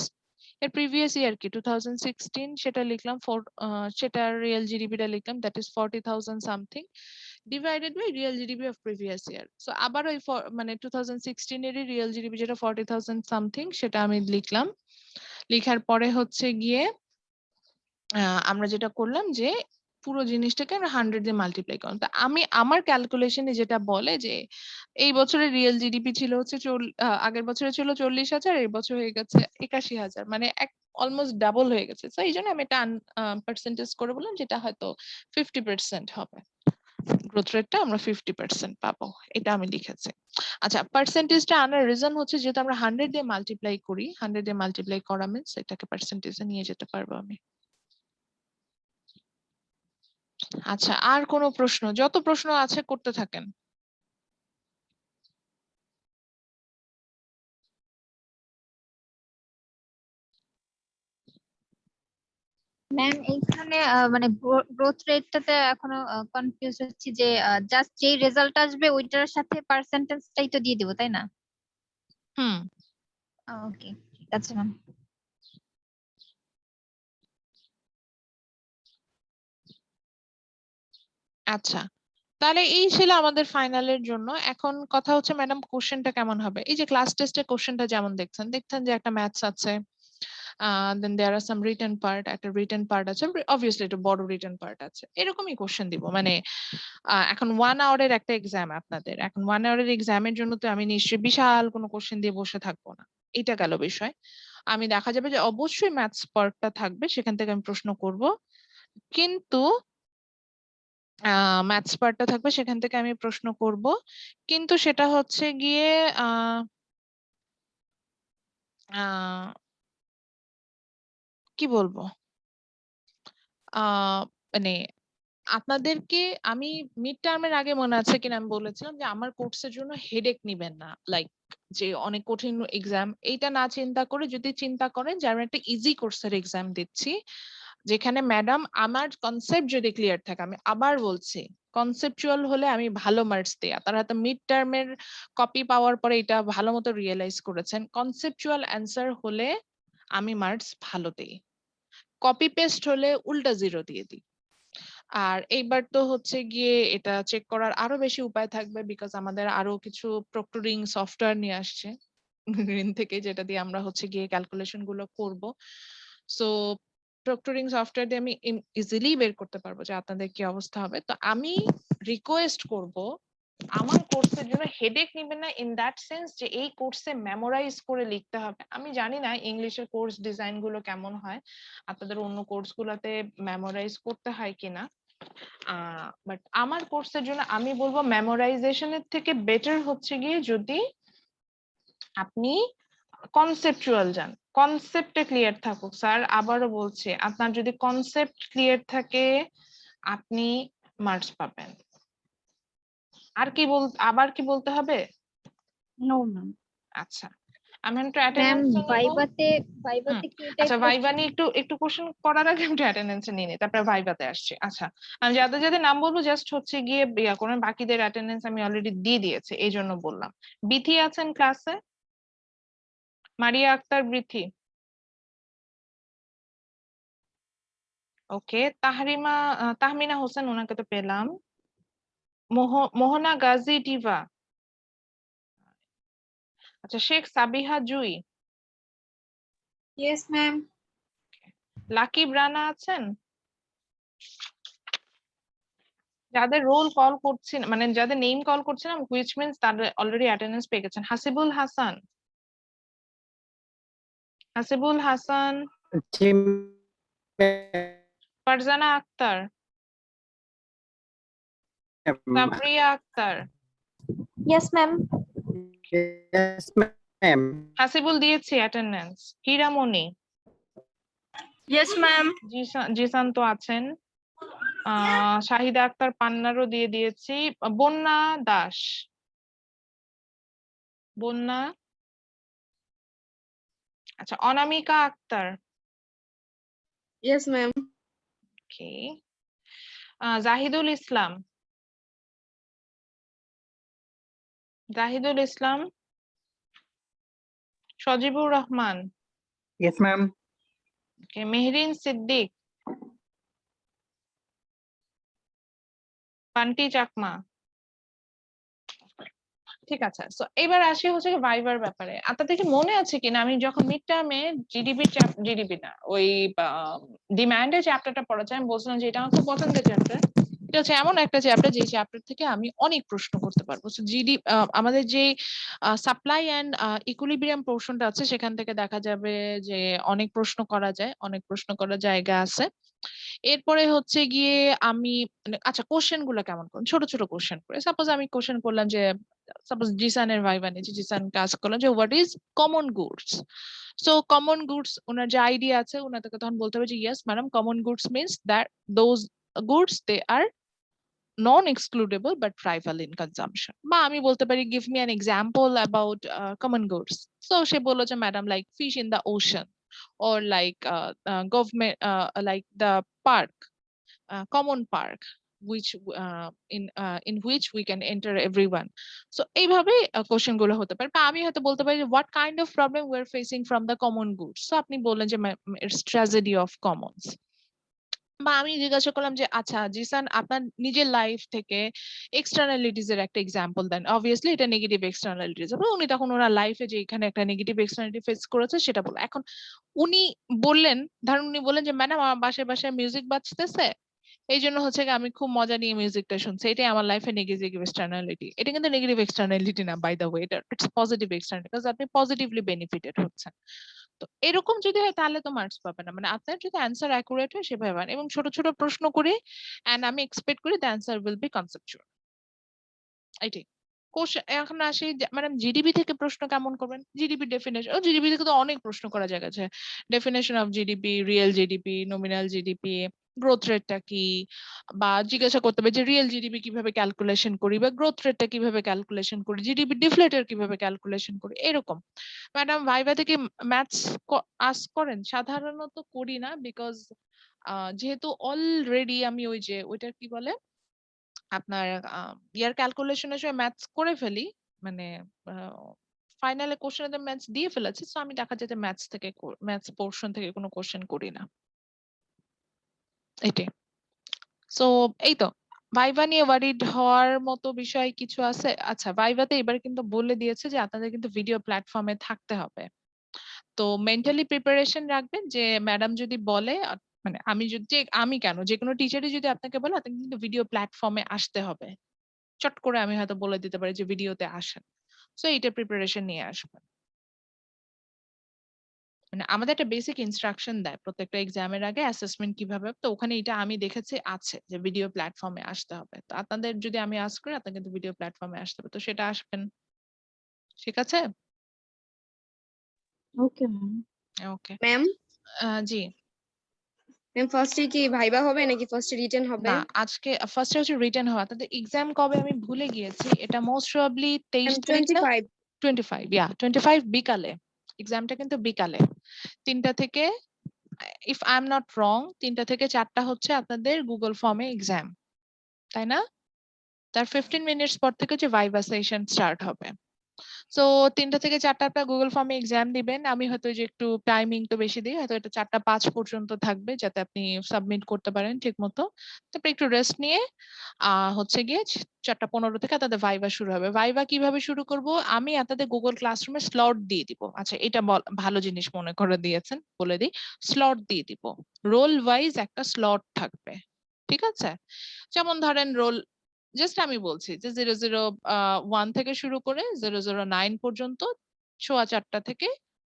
এর প্রিভিয়াস ইয়ার কি 2016 সেটা লিখলাম, সেটা রিয়েল জিডিপিটা লিখলাম that is 40,000 something divided by real GDP of previous year. So আবার ওই মানে 2016 এরই রিয়েল জিডিপি যেটা 40,000 সামথিং সেটা আমি লিখলাম, লিখার পরে হচ্ছে গিয়ে আমরা যেটা করলাম যে পুরো জিনিসটাকে আমরা 100 দিয়ে মাল্টিপ্লাই করলাম। তা আমি আমার ক্যালকুলেশনে যেটা বলে যে এই বছরের রিয়েল জিডিপি ছিল হচ্ছে আগের বছরে ছিল 40,000, এই বছর হয়ে গেছে 81,000, মানে অলমোস্ট ডাবল হয়ে গেছে। তো এই জন্য আমি এটা পার্সেন্টেজ করে বললাম যেটা হয়তো 50% হবে, গ্রোথ রেটটা আমরা 50% পাবো, এটা আমি লিখেছি। আচ্ছা, পার্সেন্টেজটা আনার রিজন হচ্ছে যেহেতু আমরা 100 দিয়ে মাল্টিপ্লাই করি, 100 দিয়ে মাল্টিপ্লাই করা মিন্স এটাকে পার্সেন্টেজে নিয়ে যেতে পারবো আমি। আচ্ছা, আর কোনো প্রশ্ন? যত প্রশ্ন আছে করতে থাকেন। ম্যাম এইখানে মানে গ্রোথ রেটটাতে এখনো কনফিউজ হচ্ছি যে জাস্ট যেই রেজাল্ট আসবে ওইটার সাথে পার্সেন্টেজটাই তো দিয়ে দেবো, তাই না? হুম। ওকে, ঠিক আছে ম্যাম। আচ্ছা, তাহলে এই ছিল আমাদের ফাইনালের জন্য। এখন কথা হচ্ছে ম্যাডাম কোশ্চেনটা কেমন হবে? এই যে ক্লাস টেস্টের কোশ্চেনটা যেমন দেখছেন যে একটা ম্যাথস আছে, দেন দেয়ার আর সাম রিটেন পার্ট, একটা রিটেন পার্ট আছে, অবভিয়াসলি একটা বড় রিটেন পার্ট আছে, এরকমই কোশ্চেন দিব। মানে এখন 1 আওয়ারের একটা এক্সাম আপনাদের, এখন 1 আওয়ারের এক্সামের জন্য তো আমি নিশ্চয়ই বিশাল কোনো কোশ্চেন দিয়ে বসে থাকবো না, এটা গেল বিষয়। আমি দেখা যাবে যে অবশ্যই ম্যাথস পার্টটা থাকবে, সেখান থেকে আমি প্রশ্ন করব, কিন্তু ম্যাথস পার্টটা থাকবে সেখান থেকে আমি প্রশ্ন করব, কিন্তু সেটা হচ্ছে গিয়ে আহ আহ কি বলবো, মানে আপনাদেরকে আমি মিড টার্মের আগে মনে আছে কিনা আমি বলেছিলাম যে আমার কোর্সের জন্য হেডেক নিবেন না, লাইক যে অনেক কঠিন এক্সাম, এইটা না চিন্তা করে যদি চিন্তা করেন যে আমি একটা ইজি কোর্সের এক্সাম দিচ্ছি, যেখানে ম্যাডাম আমার কনসেপ্ট যদি ক্লিয়ার থাকে, আমি আবার বলছি কনসেপচুয়াল হলে আমি ভালো মার্কস দেয়া, তারা হয়তো মিড টার্মের কপি পাওয়ার পরে এটা ভালো মতো রিয়েলাইজ করেছেন, কনসেপচুয়াল অ্যান্সার হলে আমি মার্কস ভালো দিই, কপি পেস্ট হলে উল্টা 0 দিয়ে দিই। আর এইবার তো হচ্ছে গিয়ে এটা চেক করার আরো বেশি উপায় থাকবে, বিকজ আমাদের আরো কিছু প্রক্টরিং সফটওয়্যার নিয়ে আসছে গ্রিন থেকে, যেটা দিয়ে আমরা হচ্ছে গিয়ে ক্যালকুলেশন গুলো করব। সো প্রক্টরিং সফটওয়্যার দিয়ে আমি ইজিলি বের করতে পারবো যে আপনাদের কি অবস্থা হবে। তো আমি রিকোয়েস্ট করব আমার কোর্সের জন্য হেডেক নেবেন না, ইন দ্যাট সেন্স যে এই কোর্সে মেমোরাইজ করে লিখতে হবে। আমি জানি না ইংলিশের কোর্স ডিজাইন গুলো কেমন হয়, আপনাদের অন্য কোর্স গুলোতে মেমোরাইজ করতে হয় কিনা, বাট আমার কোর্সের জন্য আমি বলবো মেমোরাইজেশনের থেকে বেটার হচ্ছে গিয়ে যদি আপনি কনসেপচুয়াল যান, কনসেপ্টে ক্লিয়ার থাকুক। স্যার আবারও বলছে, আপনার যদি কনসেপ্ট ক্লিয়ার থাকে আপনি মার্কস পাবেন। আর কি আবার কি বলতে হবে? No ma'am. আচ্ছা, আমি একটু ম্যাম অ্যাটেন্ডেন্স নিব। ভাইবাতে কি এই আচ্ছা, টাইপের ভাইবা নিয়ে একটু কোশ্চেন করার আগে একটু অ্যাটেন্ডেন্স নিয়ে নিই, তারপরে ভাইবাতে আসছি। আচ্ছা, আমি যাদের যাদের নাম বলবো জাস্ট হচ্ছে গিয়ে ইয়া করেন, বাকিদের অ্যাটেন্ডেন্স আমি অলরেডি দিয়ে দিয়েছি, এই জন্য বললাম। বিথি আছেন ক্লাসে? মারিয়া আক্তার, বৃথি, ওকে। তাহমিনা হোসেন, ওনাকে তো পেলাম। মোহনা গাজী টিভা, আচ্ছা। শেখ সাবিহা জুই, ইয়েস ম্যাম। লাকিব রানা আছেন? যাদের রোল কল করছি না, মানে যাদের নেম কল করছি না, হুইচ মিন্স তাদের অলরেডি অ্যাটেন্ডেন্স পেয়ে গেছেন। হাসিবুল হাসান, হাসিবুল হাসান। জি ma'am. Farzana Akter, Sabria Akter. Yes ma'am. Yes, ma'am. Hasibul দিয়েছি attendance. Hiramoni, yes ma'am. Jisan তো আছেন। শাহিদা আক্তার পান্নারও দিয়ে দিয়েছি। বন্যা দাস, বন্যা। আচ্ছা, Anamika Akter, yes ma'am. Okay. Zahidul Islam, Zahidul Islam. Sajibur Rahman, Yes, ma'am. Okay. Mehrin Siddique, Panti Chakma, ঠিক আছে, সো এবার আসি হচ্ছে ভাইবার ব্যাপারে। আপনাদের কি মনে আছে কিনা আমি যখন মিড টার্মে জিডিপি না ওই ডিমান্ডের চ্যাপ্টারটা পড়াচ্ছি, আমি বলছিলাম যে এটা আমার খুব পছন্দের চ্যাপ্টার। এটা হচ্ছে এমন একটা চ্যাপ্টার যে চ্যাপ্টার থেকে আমি অনেক প্রশ্ন করতে পারবো। সো আমাদের যে সাপ্লাই অ্যান্ড ইকুইলিব্রিয়াম পোর্শনটা আছে সেখান থেকে দেখা যাবে যে অনেক প্রশ্ন করা যায়, অনেক প্রশ্ন করার জায়গা আছে। এরপরে হচ্ছে গিয়ে আমি আচ্ছা কোশ্চেন গুলো কেমন করুন, ছোট ছোট কোশ্চেন করে সাপোজ আমি কোশ্চেন করলাম যে সাপোজ জিসানের ভাইবা নিয়েছি, জিসান কাজ করলাম যে what is common goods. So common goods ওনার যে আইডিয়া আছে ওনাদেরকে তখন বলতে হবে যে yes madam common goods means that those goods they are non excludable but rival in consumption, বা আমি বলতে পারি give me an example about common goods. So সে বললো যে madam like fish in the ocean or like government like the park, common park which in which we can enter everyone. So এইভাবে question গুলো হতে পারে, বা আমি হয়তো বলতে পারি what kind of problem we're facing from the common goods. So আপনি বললেন যে it's tragedy of commons, বা আমি জিজ্ঞাসা করলাম যে আচ্ছা জিসান আপনার নিজের লাইফ থেকে এক্সটার্নালিটিজ এর একটা এক্সাম্পল দেন, অবভিয়াসলি এটা নেগেটিভ এক্সটার্নালিটিজ হবে, উনি তখন ওনার লাইফে যে এখানে একটা নেগেটিভ এক্সটার্নালিটি ফেস করেছে সেটা বলো। এখন উনি বললেন, ধরুন উনি বললেন যে ম্যাডাম আমার বাসায় বাসায় মিউজিক বাজতেছে, এই জন্য হচ্ছে কি আমি খুব মজা নিয়ে মিউজিকটা শুনছি, এটাই আমার লাইফে নেগেটিভ এক্সটার্নালিটি। এটা কিন্তু নেগেটিভ এক্সটার্নালিটি না বাই দ্য ওয়ে, এটা ইটস পজিটিভ এক্সটার্নালিটি, বিকজ আপনি পজিটিভলি বেনিফিটেড হচ্ছেন। তো এরকম যদি হয় তাহলে তো মার্কস পাবে না, মানে আপনার যদি অ্যান্সার অ্যাকুরেট হয় সেভাবে পান, এবং ছোট ছোট প্রশ্ন করি এন্ড আমি এক্সপেক্ট করি the answer will be conceptual. এটাই কোশ্চেন। এখন আসি মানে জিডিপি থেকে প্রশ্ন কেমন করবেন, জিডিপি ডেফিনেশন, জিডিপি থেকে তো অনেক প্রশ্ন করা জায়গা আছে, definition of GDP, real GDP, nominal GDP, growth রেটটা কি, বা জিজ্ঞাসা করতে হবে যে রিয়েল জিডিপি কিভাবে ক্যালকুলেশন করি, বা গ্রোথ রেটটা কিভাবে ক্যালকুলেশন করি, জিডিপি ডিফলেটার কিভাবে ক্যালকুলেশন করি, এরকম। ম্যাডাম ভাইবা থেকে ম্যাথস আস্ক করেন? সাধারণত করি না, বিকজ যেহেতু অলরেডি আমি ওই যে ওইটা কি বলে আপনার ইয়ার ক্যালকুলেশনের সময় ম্যাথস করে ফেলি, মানে ফাইনালে কোশ্চেনে ম্যাথস দিয়ে ফেলেছি, সো আমি দেখা যেতে ম্যাথস থেকে ম্যাথস পোর্শন থেকে কোনো কোশ্চেন করি না। এটাই। সো এই তো ভাইভা নিয়ে ওয়ারিড হওয়ার মতো বিষয় কিছু আছে? আচ্ছা ভাইভাতে এবার কিন্তু বলে দিয়েছে যে আপনাদের কিন্তু ভিডিও প্ল্যাটফর্মে থাকতে হবে, তো মেন্টালি প্রিপারেশন রাখবেন যে ম্যাডাম যদি বলে মানে আমি যদি আমি কেন যে কোনো টিচারই যদি আপনাকে বলে আপনাকে কিন্তু ভিডিও প্ল্যাটফর্মে আসতে হবে, চট করে আমি হয়তো বলে দিতে পারি যে ভিডিওতে আসেন, সো এইটা প্রিপারেশন নিয়ে আসবেন। মানে আমাদের একটা বেসিক ইনস্ট্রাকশন দেয় প্রত্যেকটা এক্সামের আগে অ্যাসেসমেন্ট কিভাবে, তো ওখানে এটা আমি দেখেছি আছে যে ভিডিও প্ল্যাটফর্মে আসতে হবে, তো আপনাদের যদি আমি আস্ক করি আপনাকে কিন্তু ভিডিও প্ল্যাটফর্মে আসতে হবে, তো সেটা আসবেন। ঠিক আছে, ওকে ম্যাম। ওকে। ম্যাম, জি ম্যাম ফার্স্টে কি ভাইবা হবে নাকি ফার্স্টে রিটেন হবে? না, আজকে ফার্স্টে হচ্ছে রিটেন হওয়া, তাদের এক্সাম কবে আমি ভুলে গিয়েছি, এটা মোস্ট প্রবাবলি 23 তারিখ না 25। 25, 25 বিকালে, এক্সামটা কিন্তু বিকালে 3টা থেকে, if I am not wrong 3টা থেকে 4টা হচ্ছে আপনাদের গুগল ফর্মে এক্সাম, তাই না? তার 15 মিনিটস পর থেকে যে ভাইভা সেশন স্টার্ট হবে। সো 3টা থেকে 4টা আপনার গুগল ফর্মে এক্সাম দিবেন, আমি হয়তো যে একটু টাইমিং তো বেশি দিই, হয়তো এটা 4টা 5 পর্যন্ত থাকবে যাতে আপনি সাবমিট করতে পারেন ঠিক মতো, তারপরে একটু রেস্ট নিয়ে হচ্ছে গিয়ে 4টা 15 থেকে তাদের ভাইভা শুরু হবে। ভাইভা কিভাবে শুরু করব, আমি আপনাদের গুগল ক্লাসরুমে স্লট দিয়ে দিব। আচ্ছা এটা ভালো জিনিস মনে করে দিয়েছেন, বলে দিই, স্লট দিয়ে দিব, রোল ওয়াইজ একটা স্লট থাকবে, ঠিক আছে? যেমন ধরেন রোল জাস্ট আমি বলছি যে 001 থেকে শুরু করে 009 পর্যন্ত, 4:15 থেকে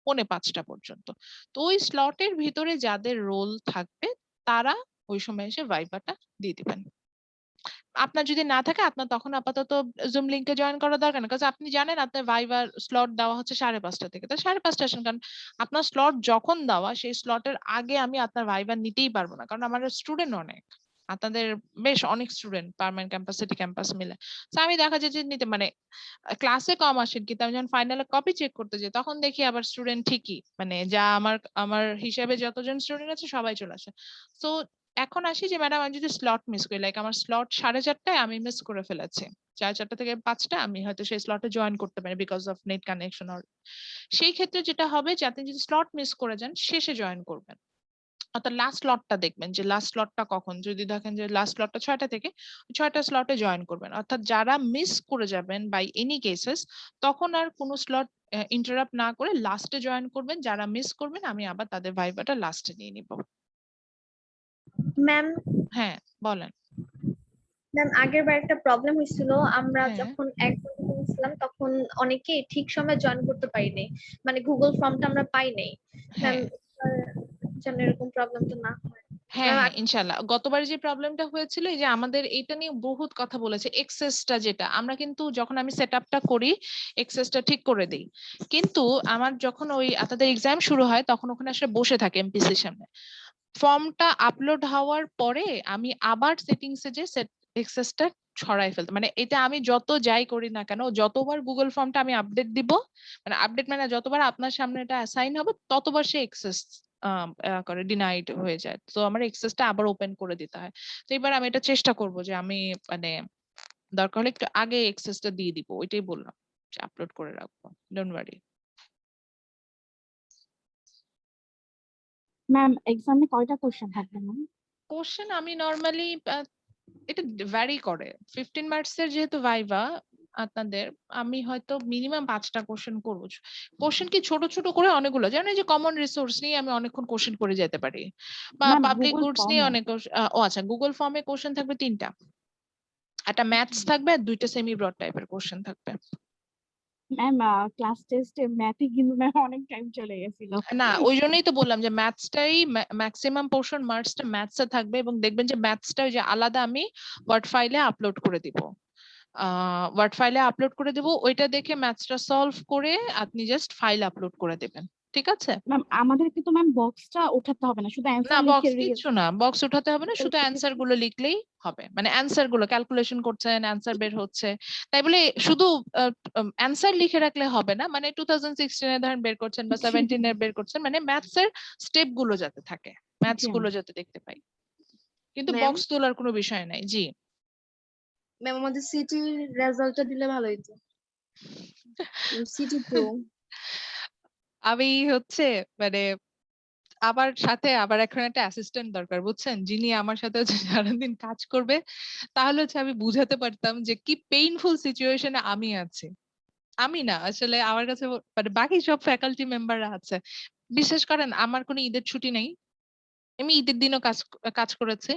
4:45 পর্যন্ত, তো ওই স্লটের ভিতরে যাদের রোল থাকবে তারা ওই সময় এসে ভাইভাটা দিয়ে দিবেন। আপনার যদি না থাকে আপনার তখন আপাতত জুম লিংকে জয়েন করা দরকার না, কারণ আপনি জানেন আপনার ভাইবার স্লট দেওয়া হচ্ছে 5:30 থেকে, তো 5:30 আসেন, কারণ আপনার স্লট যখন দেওয়া সেই স্লটের আগে আমি আপনার ভাইবার নিতেই পারবো না, কারণ আমার স্টুডেন্ট অনেক, আপনাদের বেশ অনেক student permanent campus city campus মিলে, তো আমি দেখা যায় যে নিতে মানে ক্লাসে কম আসেন, কিন্তু আমি যখন ফাইনালে কপি চেক করতে যাই তখন দেখি আবার স্টুডেন্ট ঠিকই, মানে যা আমার হিসাবে যতজন স্টুডেন্ট আছে সবাই চলে আসে। সো এখন আসি যে ম্যাডাম আমি যদি স্লট মিস করি, লাইক আমার স্লট 4:30টায় আমি মিস করে ফেলেছি, 4:30 থেকে 5টা আমি হয়তো সেই স্লটে জয়েন করতে পারি বিকজ অফ নেট কানেকশন, সেই ক্ষেত্রে যেটা হবে যে আপনি যদি স্লট মিস করে যান শেষে জয়েন করবেন, অর্থাৎ লাস্ট স্লটটা দেখবেন যে লাস্ট স্লটটা কখন, যদি দেখেন যে লাস্ট স্লটটা 6টা থেকে, 6টা স্লটে জয়েন করবেন। অর্থাৎ যারা মিস করে যাবেন বাই এনি কেসেস, তখন আর কোনো স্লট ইন্টারাপ্ট না করে লাস্টে জয়েন করবেন। যারা মিস করবেন আমি আবার তাদের ভাইবাটা লাস্টে নিয়ে নিব। ম্যাম হ্যাঁ বলেন। ম্যাম আগের বার একটা প্রবলেম হয়েছিল, আমরা হ্যাঁ। যখন একজন করেছিলাম তখন অনেকেই ঠিক সময় জয়েন করতে পারি নাই, মানে গুগল ফর্মটা আমরা পাই নাই। ম্যাম হ্যাঁ যেন এরকম প্রবলেম তো না হয়। হ্যাঁ ম্যাম, হ্যাঁ ইনশাল্লাহ। গতবার যে প্রবলেমটা হয়েছিল, এই যে আমাদের এটা নিয়ে বহুত কথা বলেছে, এক্সেসটা যেটা আমরা কিন্তু যখন আমি সেট আপটা করি এক্সেসটা ঠিক করে দিই, কিন্তু আমার যখন ওই আপনাদের এক্সাম শুরু হয় তখন ওখানে আসলে বসে থাকে এমপিসির সামনে, ফর্মটা আপলোড হওয়ার পরে আমি আবার সেটিংসে যে সেট এক্সেসটা ছড়াই ফেলতে, মানে এটা আমি যত যাই করি না কেন, যতবার গুগল ফর্মটা আমি আপডেট দিব, মানে আপডেট মানে যতবার আপনার সামনে এটা অ্যাসাইন হবে ততবার সে এক্সেস করে ডিনাইড হয়ে যায়, তো আমার এক্সেসটা আবার ওপেন করে দিতে হয়। তো এবার আমি এটা চেষ্টা করব যে আমি মানে দরকার হলে একটু আগে এক্সেসটা দিয়ে দিব, ওইটাই বললাম যে আপলোড করে রাখবো, ডোন্ট ওয়ারি। ম্যাম এক্সামে কয়টা কোশ্চেন থাকবে ম্যাম? কোশ্চেন আমি নরমালি এটা ভ্যারি করে, 15 মার্কস এর যেহেতু ভাইভা আপনাদের, আমি হয়তো মিনিমাম 5টা কোশ্চেন করবো। কোশ্চেন কি ছোট ছোট করে অনেকগুলো, যেমন এই যে কমন রিসোর্স নিয়ে আমি অনেকক্ষণ কোশ্চেন করে যেতে পারি, বা ম্যাম পাবলিক গুগল গুডস নিয়ে ফর্মে অনেক ও আচ্ছা গুগল ফর্মে কোশ্চেন থাকবে 3টা, একটা ম্যাথস থাকবে আর 2টা সেমি ব্রড টাইপের কোশ্চেন থাকবে। ম্যাম ক্লাস টেস্টে ম্যাথে কিন্তু ম্যাম অনেক টাইম চলে গেছিল। না ওই জন্যই তো বললাম যে ম্যাথসটাই ম্যাক্সিমাম পোর্শন মার্কসটা ম্যাথসে থাকবে, এবং দেখবেন যে ম্যাথসটা ওই যে আলাদা আমি ওয়ার্ড ফাইলে আপলোড করে দিব, ওয়ার্ড ফাইলে আপলোড করে দেব, ওইটা দেখে ম্যাথসটা সলভ করে আপনি জাস্ট ফাইল আপলোড করে দেবেন, ঠিক আছে? ম্যাম আমাদেরকে তো ম্যাম বক্সটা ওঠাতে হবে না, শুধু না অ্যান্সার বক্স লিখে কিচ্ছু না, বক্স উঠাতে হবে না, শুধু অ্যান্সার গুলো লিখলেই হবে, মানে অ্যান্সার গুলো ক্যালকুলেশন করছেন অ্যান্সার বের হচ্ছে, তাই বলে শুধু অ্যান্সার লিখে রাখলে হবে না, মানে 2016 এর ধরেন বের করছেন বা 17 এর বের করছেন, মানে ম্যাথস এর স্টেপ গুলো যাতে থাকে, ম্যাথস গুলো যাতে দেখতে পাই, কিন্তু ম্যাম বক্স তোলার কোনো বিষয় নাই। জি ম্যাম আমাদের সিটির রেজাল্টটা দিলে ভালো হতো। সিটি তো আমি হচ্ছে মানে আমার সাথে আবার এখন একটা অ্যাসিস্ট্যান্ট দরকার, বুঝছেন, যিনি আমার সাথে হচ্ছে সারাদিন কাজ করবে, তাহলে হচ্ছে আমি বুঝাতে পারতাম যে কি পেইনফুল সিচুয়েশনে আমি আছি। আমি না আসলে আমার কাছে মানে বাকি সব ফ্যাকাল্টি মেম্বাররা আছে, বিশ্বাস করেন আমার কোনো ঈদের ছুটি নেই, আমি ঈদের দিনও কাজ কাজ করেছি।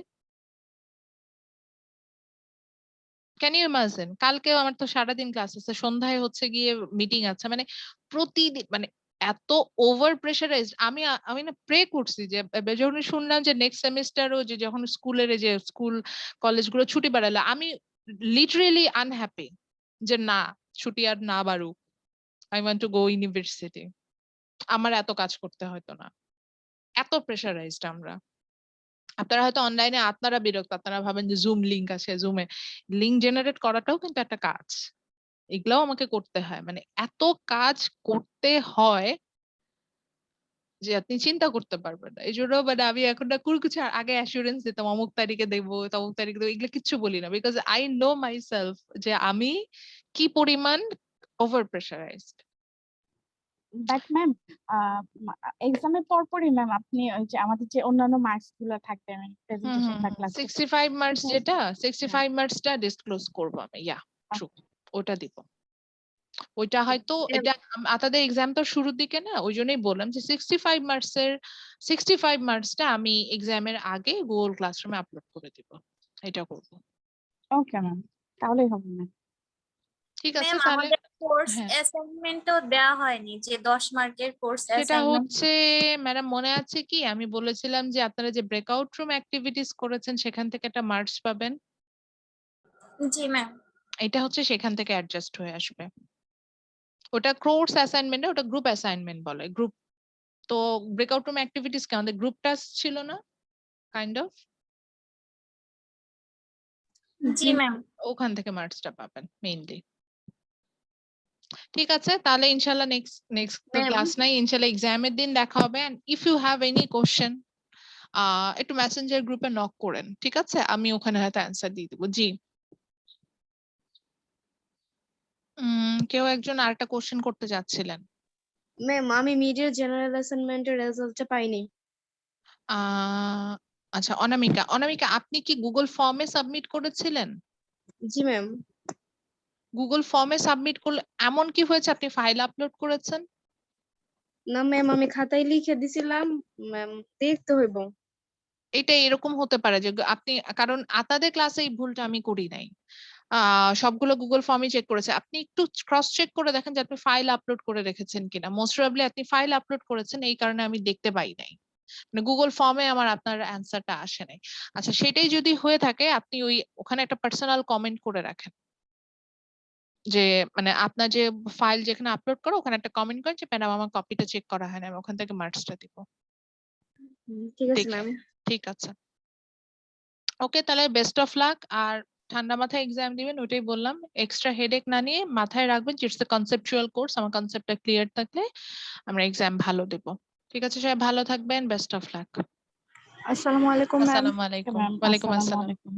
ক্যান ইউ ইমাজিন, কালকেও আমার তো সারাদিন ক্লাস আছে, সন্ধ্যায় হচ্ছে গিয়ে মিটিং আছে, মানে প্রতিদিন মানে এত ওভার প্রেশারাইজড। আমি না প্রে করছি যে যখন শুনলাম যে নেক্সট সেমিস্টারও যে যখন স্কুলের যে স্কুল কলেজ গুলো ছুটি বাড়ালো, আমি লিটারেলি আনহ্যাপি যে না ছুটি আর না বাড়ুক, I want to go university, আমার এত কাজ করতে হয়তো না, এত প্রেশারাইজড আমরা। আপনারা হয়তো অনলাইনে আপনারা বিরক্ত, আপনারা ভাবেন যে জুম লিংক আছে, জুমে লিংক জেনারেট করাটাও কিন্তু একটা কাজ, এগুলাও আমাকে করতে হয়, মানে এত কাজ করতে হয় যে আপনি চিন্তা করতে পারবেন না। এই জন্য মানে আমি এখন না কোনো কিছু আগে অ্যাসুরেন্স দিতাম অমুক তারিখে দেখবো তমুক তারিখে দেখবো, এগুলো কিচ্ছু বলি না, because I know my self যে আমি কি পরিমাণ ওভার প্রেশারাইজড। বাট ম্যাম এক্সামের পরপরই ম্যাম আপনি ওই যে আমাদের যে অন্যান্য মার্কস গুলো থাকবে মানে প্রেজেন্টেশন বা ক্লাস টেস্ট 65 মার্কস যেটা 65 মার্কসটা ডিসক্লোজ করবো আমি, ইয়া ট্রু, ওটা দিব। ওইটা হয়তো এটা আপনাদের এক্সাম তো শুরুর দিকে না, ওই জন্যই বললাম যে 65 মার্কসটা আমি এক্সামের আগে গুগল ক্লাসরুমে আপলোড করে দিব, এটা করব। ওকে ম্যাম তাহলেই হবে ম্যাম। ঠিক আছে ম্যাম তাহলে। আমাদের কোর্স হ্যাঁ অ্যাসাইনমেন্টও দেওয়া হয়নি, যে 10 মার্কের কোর্স সেটা অ্যাসাইনমেন্ট। হচ্ছে ম্যাডাম মনে আছে কি আমি বলেছিলাম যে আপনারা যে ব্রেকআউট রুম অ্যাক্টিভিটিস করেছেন সেখান থেকে একটা মার্কস পাবেন, জি ম্যাম। এটা হচ্ছে সেখান থেকে অ্যাডজাস্ট হয়ে আসবে। ওটা কোর্স অ্যাসাইনমেন্ট, ওটা গ্রুপ অ্যাসাইনমেন্ট বলে, গ্রুপ। তো ব্রেকআউট রুম অ্যাক্টিভিটিস কি আমাদের গ্রুপ টাস্ক ছিল না কাইন্ড অফ, জি ম্যাম। ওখান থেকে মার্কসটা পাবেন মেইনলি। ঠিক আছে তাহলে ইনশাল্লাহ নেক্সট তো ম্যাম ক্লাস নাই, ইনশাল্লাহ এক্সামের দিন দেখা হবে। And if you have any question একটু মেসেঞ্জার গ্রুপে নক করেন, ঠিক আছে, আমি ওখানে হয়তো অ্যান্সার দিয়ে দেবো। জি কেউ একজন আরেকটা কোশ্চেন করতে যাচ্ছিলেন। ম্যাম আমি মিডিয়ার জেনারেল অ্যাসাইনমেন্টের রেজাল্টটা পাইনি। আচ্ছা, অনামিকা, অনামিকা আপনি কি গুগল ফর্মে সাবমিট করেছিলেন? জি ম্যাম। গুগল ফর্মে সাবমিট করলে এমন কি হয়েছে আপনি ফাইল আপলোড করেছেন? না ম্যাম, আমি খাতায় লিখে দিছিলাম, ম্যাম দেখতে হইব। এটা এরকম হতে পারে যে আপনি, কারণ আতাদের ক্লাসে এই ভুলটা আমি করি নাই, সবগুলো গুগল ফর্মই চেক করেছে। আপনি একটু ক্রস চেক করে দেখেন যে আপনি ফাইল আপলোড করে রেখেছেন কিনা। মোস্ট প্রবাবলি আপনি ফাইল আপলোড করেছেন, এই কারণে আমি দেখতে পাই নাই, মানে গুগল ফর্মে আমার আপনার অ্যান্সারটা আসে নাই। আচ্ছা, সেটাই যদি হয়ে থাকে আপনি ওখানে একটা পার্সোনাল কমেন্ট করে রাখেন যে মানে আপনার যে ফাইল যেখানে আপলোড করো ওখানে একটা কমেন্ট করেন যে ম্যাডাম আমার কপিটা চেক করা হয় না, আমি ওখান থেকে মার্কসটা দিব। ঠিক আছে দেখে ম্যাম। ঠিক আছে, ওকে, তাহলে বেস্ট অফ লাক। আর ঠান্ডা মাথায় এক্সাম দিবেন, ওইটাই বললাম। এক্সট্রা হেডেক না নিয়ে মাথায় রাখবেন যে ইটস এ কনসেপচুয়াল কোর্স, আমার কনসেপ্টটা ক্লিয়ার থাকলে আমরা এক্সাম ভালো দেব। ঠিক আছে, সবাই ভালো থাকবেন, বেস্ট অফ লাক। আসসালামু আলাইকুম ম্যাম। আসসালামু আলাইকুম। ম্যাম ওয়ালাইকুম আসসালামু আসসালাম। আলাইকুম।